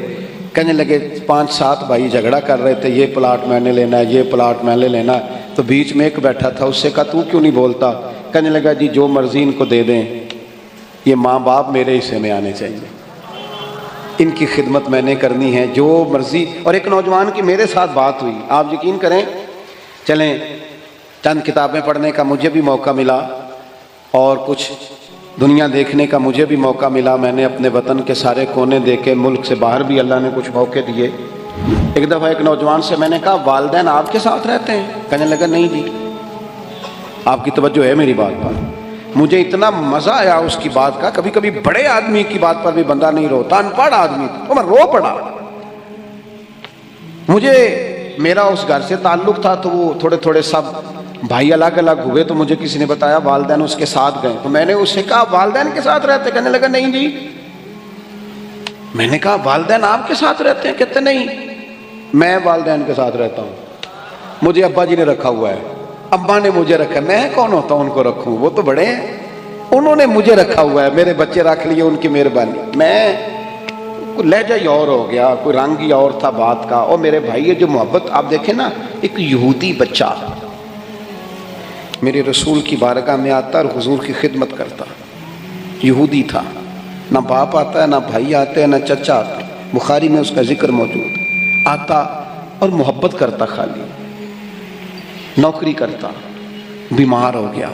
B: کہنے لگے 5-7 بھائی جھگڑا کر رہے تھے، یہ پلاٹ میں نے لینا ہے، یہ پلاٹ میں نے لینا ہے، تو بیچ میں ایک بیٹھا تھا، اس سے کہا تو کیوں نہیں بولتا؟ کہنے لگا جی جو مرضی ان کو دے دیں، یہ ماں باپ میرے حصے میں آنے چاہیے، ان کی خدمت میں نے کرنی ہے، جو مرضی۔ اور ایک نوجوان کی میرے ساتھ بات ہوئی، آپ یقین کریں، چلیں چند کتابیں پڑھنے کا مجھے بھی موقع ملا اور کچھ دنیا دیکھنے کا مجھے بھی موقع ملا، میں نے اپنے وطن کے سارے کونے دیکھے، ملک سے باہر بھی اللہ نے کچھ موقع دیے۔ ایک دفعہ ایک نوجوان سے میں نے کہا والدین آپ کے ساتھ رہتے ہیں؟ کہنے لگا نہیں جی۔ آپ کی توجہ ہے میری بات پر؟ مجھے اتنا مزہ آیا اس کی بات کا، کبھی کبھی بڑے آدمی کی بات پر بھی بندہ نہیں روتا، ان پڑھ آدمی تھا، میں رو پڑا۔ مجھے میرا اس گھر سے تعلق تھا تو وہ تھوڑے تھوڑے سب بھائی الگ الگ ہوئے، تو مجھے کسی نے بتایا والدین اس کے ساتھ گئے، تو میں نے اس سے کہا والدین کے ساتھ رہتے؟ کہنے لگا نہیں جی۔ میں نے کہا والدین آپ کے ساتھ رہتے ہیں؟ کہتے نہیں، میں والدین کے ساتھ رہتا ہوں، مجھے ابا جی نے رکھا ہوا ہے، ابا نے مجھے رکھا، میں کون ہوتا ہوں ان کو رکھوں، وہ تو بڑے ہیں، انہوں نے مجھے رکھا ہوا ہے، میرے بچے رکھ لیے، ان کی مہربانی۔ میں لہجہ ہی اور ہو گیا، کوئی رنگ ہی اور تھا بات کا۔ اور میرے بھائی جو محبت آپ دیکھیں نا، ایک یہودی بچہ میرے رسول کی بارگاہ میں آتا اور حضور کی خدمت کرتا، یہودی تھا، نہ باپ آتا ہے، نہ بھائی آتے ہیں، نہ چچا آتا، بخاری میں اس کا ذکر موجود، آتا اور محبت کرتا، خالی نوکری کرتا، بیمار ہو گیا،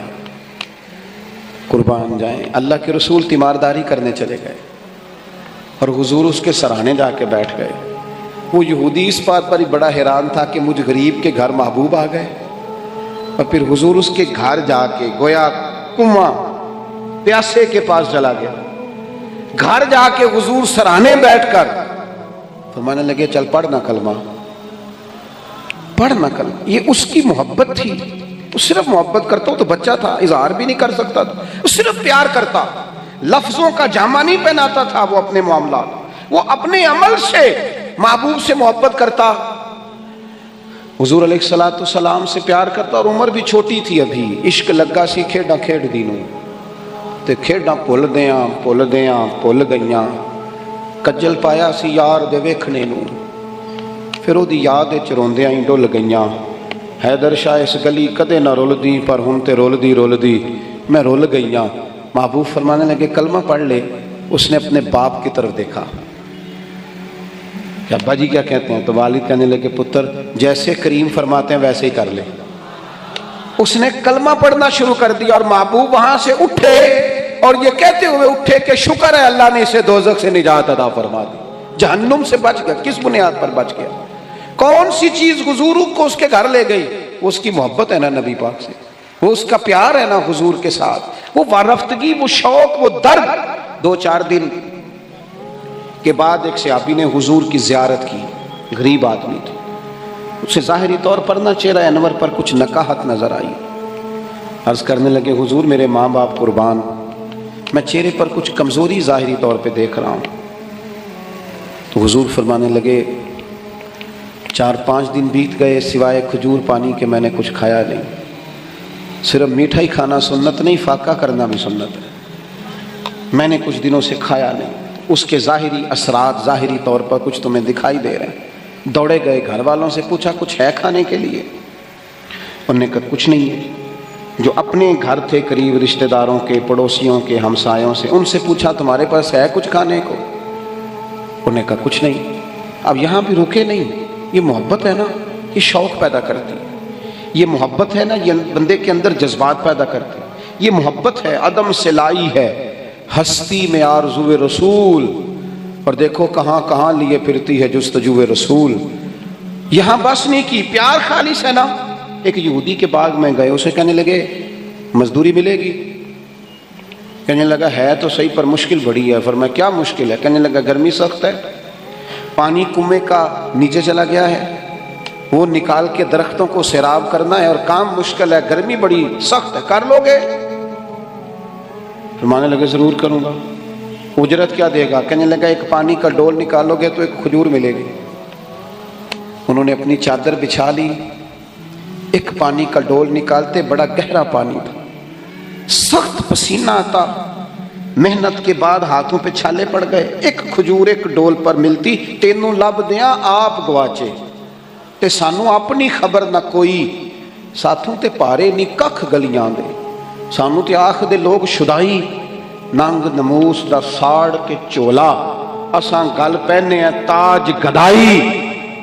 B: قربان جائیں، اللہ کے رسول تیمارداری کرنے چلے گئے اور حضور اس کے سرانے جا کے بیٹھ گئے۔ وہ یہودی اس بات پر ہی بڑا حیران تھا کہ مجھ غریب کے گھر محبوب آ گئے، اور پھر حضور اس کے گھر جا کے گویا کنواں پیاسے کے پاس چلا گیا، گھر جا کے حضور سرانے بیٹھ کر فرمانے لگے چل پڑھنا کلمہ، پڑھنا کلمہ۔ یہ اس کی محبت تھی، وہ صرف محبت کرتا، وہ تو بچہ تھا، اظہار بھی نہیں کر سکتا تھا، وہ صرف پیار کرتا، لفظوں کا جامہ نہیں پہناتا تھا وہ اپنے معاملات، وہ اپنے عمل سے محبوب سے محبت کرتا، حضور علیہ السلام سے پیار کرتا، اور عمر بھی چھوٹی تھی ابھی، عشق لگا سی کھیڈاں کھیڈ دینوں، تے کھیڈاں بھل بھل گئیاں، کجل پایا سی یار دے ویکھنے نوں، پھر وہ دی یاد وچ روندیاں ہی ڈل گئیاں، حیدر شاہ اس گلی کدے نہ رلدی، پر ہن تے رلدی میں رل گئیاں۔ محبوب فرمانے لگے کلمہ پڑھ لے۔ اس نے اپنے باپ کی طرف دیکھا کہ ابا جی کیا کہتے ہیں، تو والد کہنے لگے پتر جیسے کریم فرماتے ہیں ویسے ہی کر لے۔ اس نے کلمہ پڑھنا شروع کر دیا، اور محبوب وہاں سے اٹھے اور یہ کہتے ہوئے اٹھے کہ شکر ہے اللہ نے اسے دوزخ سے نجات عطا فرما دی، جہنم سے بچ گیا۔ کس بنیاد پر بچ گیا؟ کون سی چیز حضور کو اس کے گھر لے گئی؟ وہ اس کی محبت ہے نا نبی پاک سے، وہ اس کا پیار ہے نا حضور کے ساتھ، وہ وارفتگی، وہ شوق، وہ درد۔ 2-4 دن کے بعد ایک صحابی نے حضور کی زیارت کی، غریب آدمی تھا، اسے ظاہری طور پر نہ چہرہ انور پر کچھ نکاہت نظر آئی۔ عرض کرنے لگے حضور میرے ماں باپ قربان، میں چہرے پر کچھ کمزوری ظاہری طور پہ دیکھ رہا ہوں۔ تو حضور فرمانے لگے 4-5 دن بیت گئے، سوائے کھجور پانی کے میں نے کچھ کھایا نہیں۔ صرف میٹھا ہی کھانا سنت نہیں، فاقہ کرنا بھی سنت ہے۔ میں نے کچھ دنوں سے کھایا نہیں۔ اس کے ظاہری اثرات ظاہری طور پر کچھ تمہیں دکھائی دے رہے ہیں۔ دوڑے گئے، گھر والوں سے پوچھا کچھ ہے کھانے کے لیے؟ انہوں نے کہا کچھ نہیں ہے۔ جو اپنے گھر تھے قریب رشتہ داروں کے، پڑوسیوں کے، ہمسایوں سے، ان سے پوچھا تمہارے پاس ہے کچھ کھانے کو؟ انہوں نے کہا کچھ نہیں۔ اب یہاں بھی رکے نہیں، یہ محبت ہے نا، یہ شوق پیدا کرتی ہے، یہ محبت ہے نا، یہ بندے کے اندر جذبات پیدا کرتی ہے، یہ محبت ہے، عدم سے لائی ہے، ہستی میں آرزو رسول، اور دیکھو کہاں کہاں لیے پھرتی ہے جستجو رسول۔ یہاں بس نہیں کی، پیار خالص ہے نا۔ ایک یہودی کے باغ میں گئے، اسے کہنے لگے مزدوری ملے گی؟ کہنے لگا ہے تو صحیح پر مشکل بڑی ہے۔ فرمایا کیا مشکل ہے؟ کہنے لگا گرمی سخت ہے، پانی کنویں کا نیچے چلا گیا ہے، وہ نکال کے درختوں کو سیراب کرنا ہے، اور کام مشکل ہے، گرمی بڑی سخت ہے، کر لو گے؟ فرمانے لگے ضرور کروں گا۔ اجرت کیا دے گا؟ کہنے لگا ایک پانی کا ڈول نکالو گے تو ایک کھجور ملے گی۔ انہوں نے اپنی چادر بچھا لی، ایک پانی کا ڈول نکالتے، بڑا گہرا پانی تھا، سخت پسینہ آتا، محنت کے بعد ہاتھوں پہ چھالے پڑ گئے، ایک کھجور ایک ڈول پر ملتی، تینوں لب دیاں آپ گواچے تے سانو اپنی خبر نہ کوئی، ਸਾਥੋਂ ਤੇ ਭਾਰੇ ਨਹੀਂ ਕੱਖ ਗਲੀਆਂ ਦੇ, ਸਾਨੂੰ ਤੇ ਆਖਦੇ ਲੋਕ ਸ਼ੁਦਾਈ, ਨੰਗ ਨਮੂਸ ਦਾ ਸਾੜ ਕੇ ਝੋਲਾ, ਅਸਾਂ ਗੱਲ ਪਹਿਨੇ ਆ ਤਾਜ ਗਦਾਈ,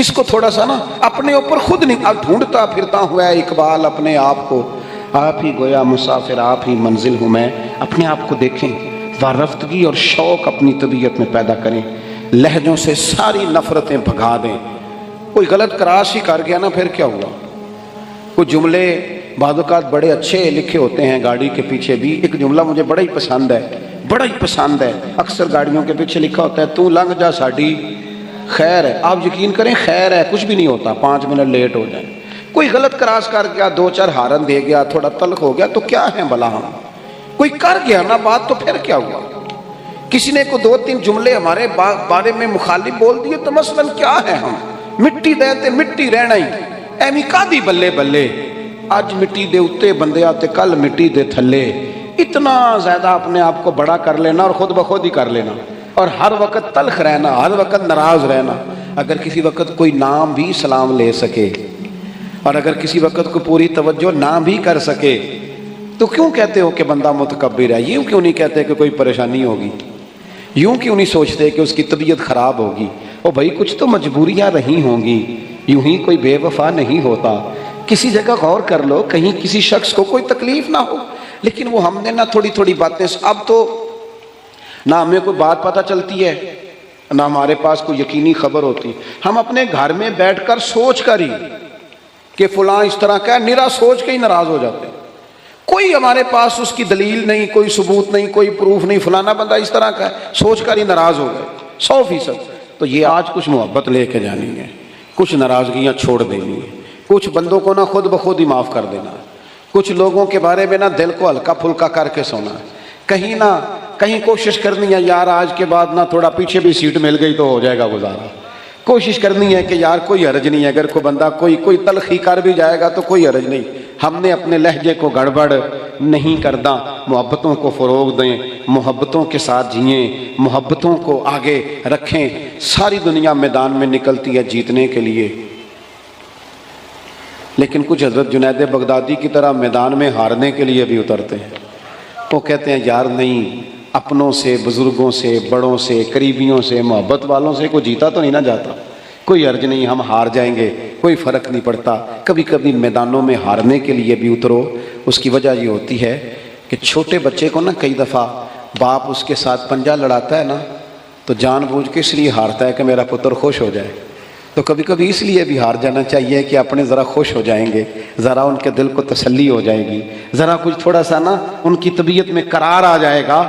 B: اس کو تھوڑا سا نا اپنے اوپر خود نہیں، اب ڈھونڈتا پھرتا ہوا ہے اقبال اپنے آپ کو، آپ ہی گویا مسافر آپ ہی منزل ہوں میں، اپنے آپ کو دیکھیں، وارفتگی اور شوق اپنی طبیعت میں پیدا کریں، لہجوں سے ساری نفرتیں بھگا دیں۔ کوئی غلط کراس ہی کر گیا نا، پھر کیا ہوا؟ کوئی جملے بعض اوقات بڑے اچھے لکھے ہوتے ہیں گاڑی کے پیچھے بھی، ایک جملہ مجھے بڑا ہی پسند ہے، بڑا ہی پسند ہے، اکثر گاڑیوں کے پیچھے لکھا ہوتا ہے تو لنگ جا ساڈی خیر ہے۔ آپ یقین کریں خیر ہے، کچھ بھی نہیں ہوتا، 5 منٹ لیٹ ہو جائیں۔ کوئی غلط کراس کر گیا، 2-4 ہارن دے گیا، تھوڑا تلخ ہو گیا تو کیا ہے بلا ہم، کوئی کر گیا نا بات تو پھر کیا ہوا؟ کسی نے کو 2-3 جملے ہمارے بارے میں مخالف بول دیے تو مثلاً کیا ہے، ہم مٹی دیتے مٹی رہنا ہی ایمی کادی بلے بلے، آج مٹی دے اتے بندے آتے کل مٹی دے تھلے، اتنا زیادہ اپنے آپ کو بڑا کر لینا اور خود بخود ہی کر لینا، اور ہر وقت تلخ رہنا، ہر وقت ناراض رہنا۔ اگر کسی وقت کوئی نام بھی سلام لے سکے اور اگر کسی وقت کو پوری توجہ نہ بھی کر سکے تو کیوں کہتے ہو کہ بندہ متکبر ہے؟ یوں کیوں نہیں کہتے کہ کوئی پریشانی ہوگی؟ یوں کیوں نہیں سوچتے کہ اس کی طبیعت خراب ہوگی؟ او بھائی کچھ تو مجبوریاں رہی ہوں گی، یوں ہی کوئی بے وفا نہیں ہوتا۔ کسی جگہ غور کر لو، کہیں کسی شخص کو کوئی تکلیف نہ ہو، لیکن وہ ہم نے نہ تھوڑی تھوڑی باتیں، اب تو نہ ہمیں کوئی بات پتہ چلتی ہے نہ ہمارے پاس کوئی یقینی خبر ہوتی، ہم اپنے گھر میں بیٹھ کر سوچ کر ہی کہ فلاں اس طرح کا ہے، نرا سوچ کے ہی ناراض ہو جاتے ہیں۔ کوئی ہمارے پاس اس کی دلیل نہیں، کوئی ثبوت نہیں، کوئی پروف نہیں، فلانا بندہ اس طرح کا ہے، سوچ کر ہی ناراض ہو گئے 100%۔ تو یہ آج کچھ محبت لے کے جانی ہے، کچھ ناراضگیاں چھوڑ دینی ہے، کچھ بندوں کو نہ خود بخود ہی معاف کر دینا ہے، کچھ لوگوں کے بارے میں نہ دل کو ہلکا پھلکا کر کے سونا ہے، کہیں نہ کہیں کوشش کرنی ہے یار آج کے بعد نہ تھوڑا پیچھے بھی سیٹ مل گئی تو ہو جائے گا گزارا، کوشش کرنی ہے کہ یار کوئی حرج نہیں ہے، اگر کوئی بندہ کوئی تلخی کر بھی جائے گا تو کوئی حرج نہیں، ہم نے اپنے لہجے کو گڑبڑ نہیں کرنا، محبتوں کو فروغ دیں، محبتوں کے ساتھ جئیں، محبتوں کو آگے رکھیں۔ ساری دنیا میدان میں نکلتی ہے جیتنے کے لیے، لیکن کچھ حضرت جنید بغدادی کی طرح میدان میں ہارنے کے لیے بھی اترتے ہیں۔ وہ کہتے ہیں یار نہیں، اپنوں سے، بزرگوں سے، بڑوں سے، قریبیوں سے، محبت والوں سے کوئی جیتا تو نہیں نہ جاتا، کوئی عرض نہیں، ہم ہار جائیں گے، کوئی فرق نہیں پڑتا۔ کبھی کبھی میدانوں میں ہارنے کے لیے بھی اترو۔ اس کی وجہ یہ ہوتی ہے کہ چھوٹے بچے کو نا کئی دفعہ باپ اس کے ساتھ پنجہ لڑاتا ہے نا تو جان بوجھ کے اس لیے ہارتا ہے کہ میرا پتر خوش ہو جائے، تو کبھی کبھی اس لیے بھی ہار جانا چاہیے کہ اپنے ذرا خوش ہو جائیں گے، ذرا ان کے دل کو تسلی ہو جائے گی، ذرا کچھ تھوڑا سا نا ان کی طبیعت میں قرار آ جائے گا۔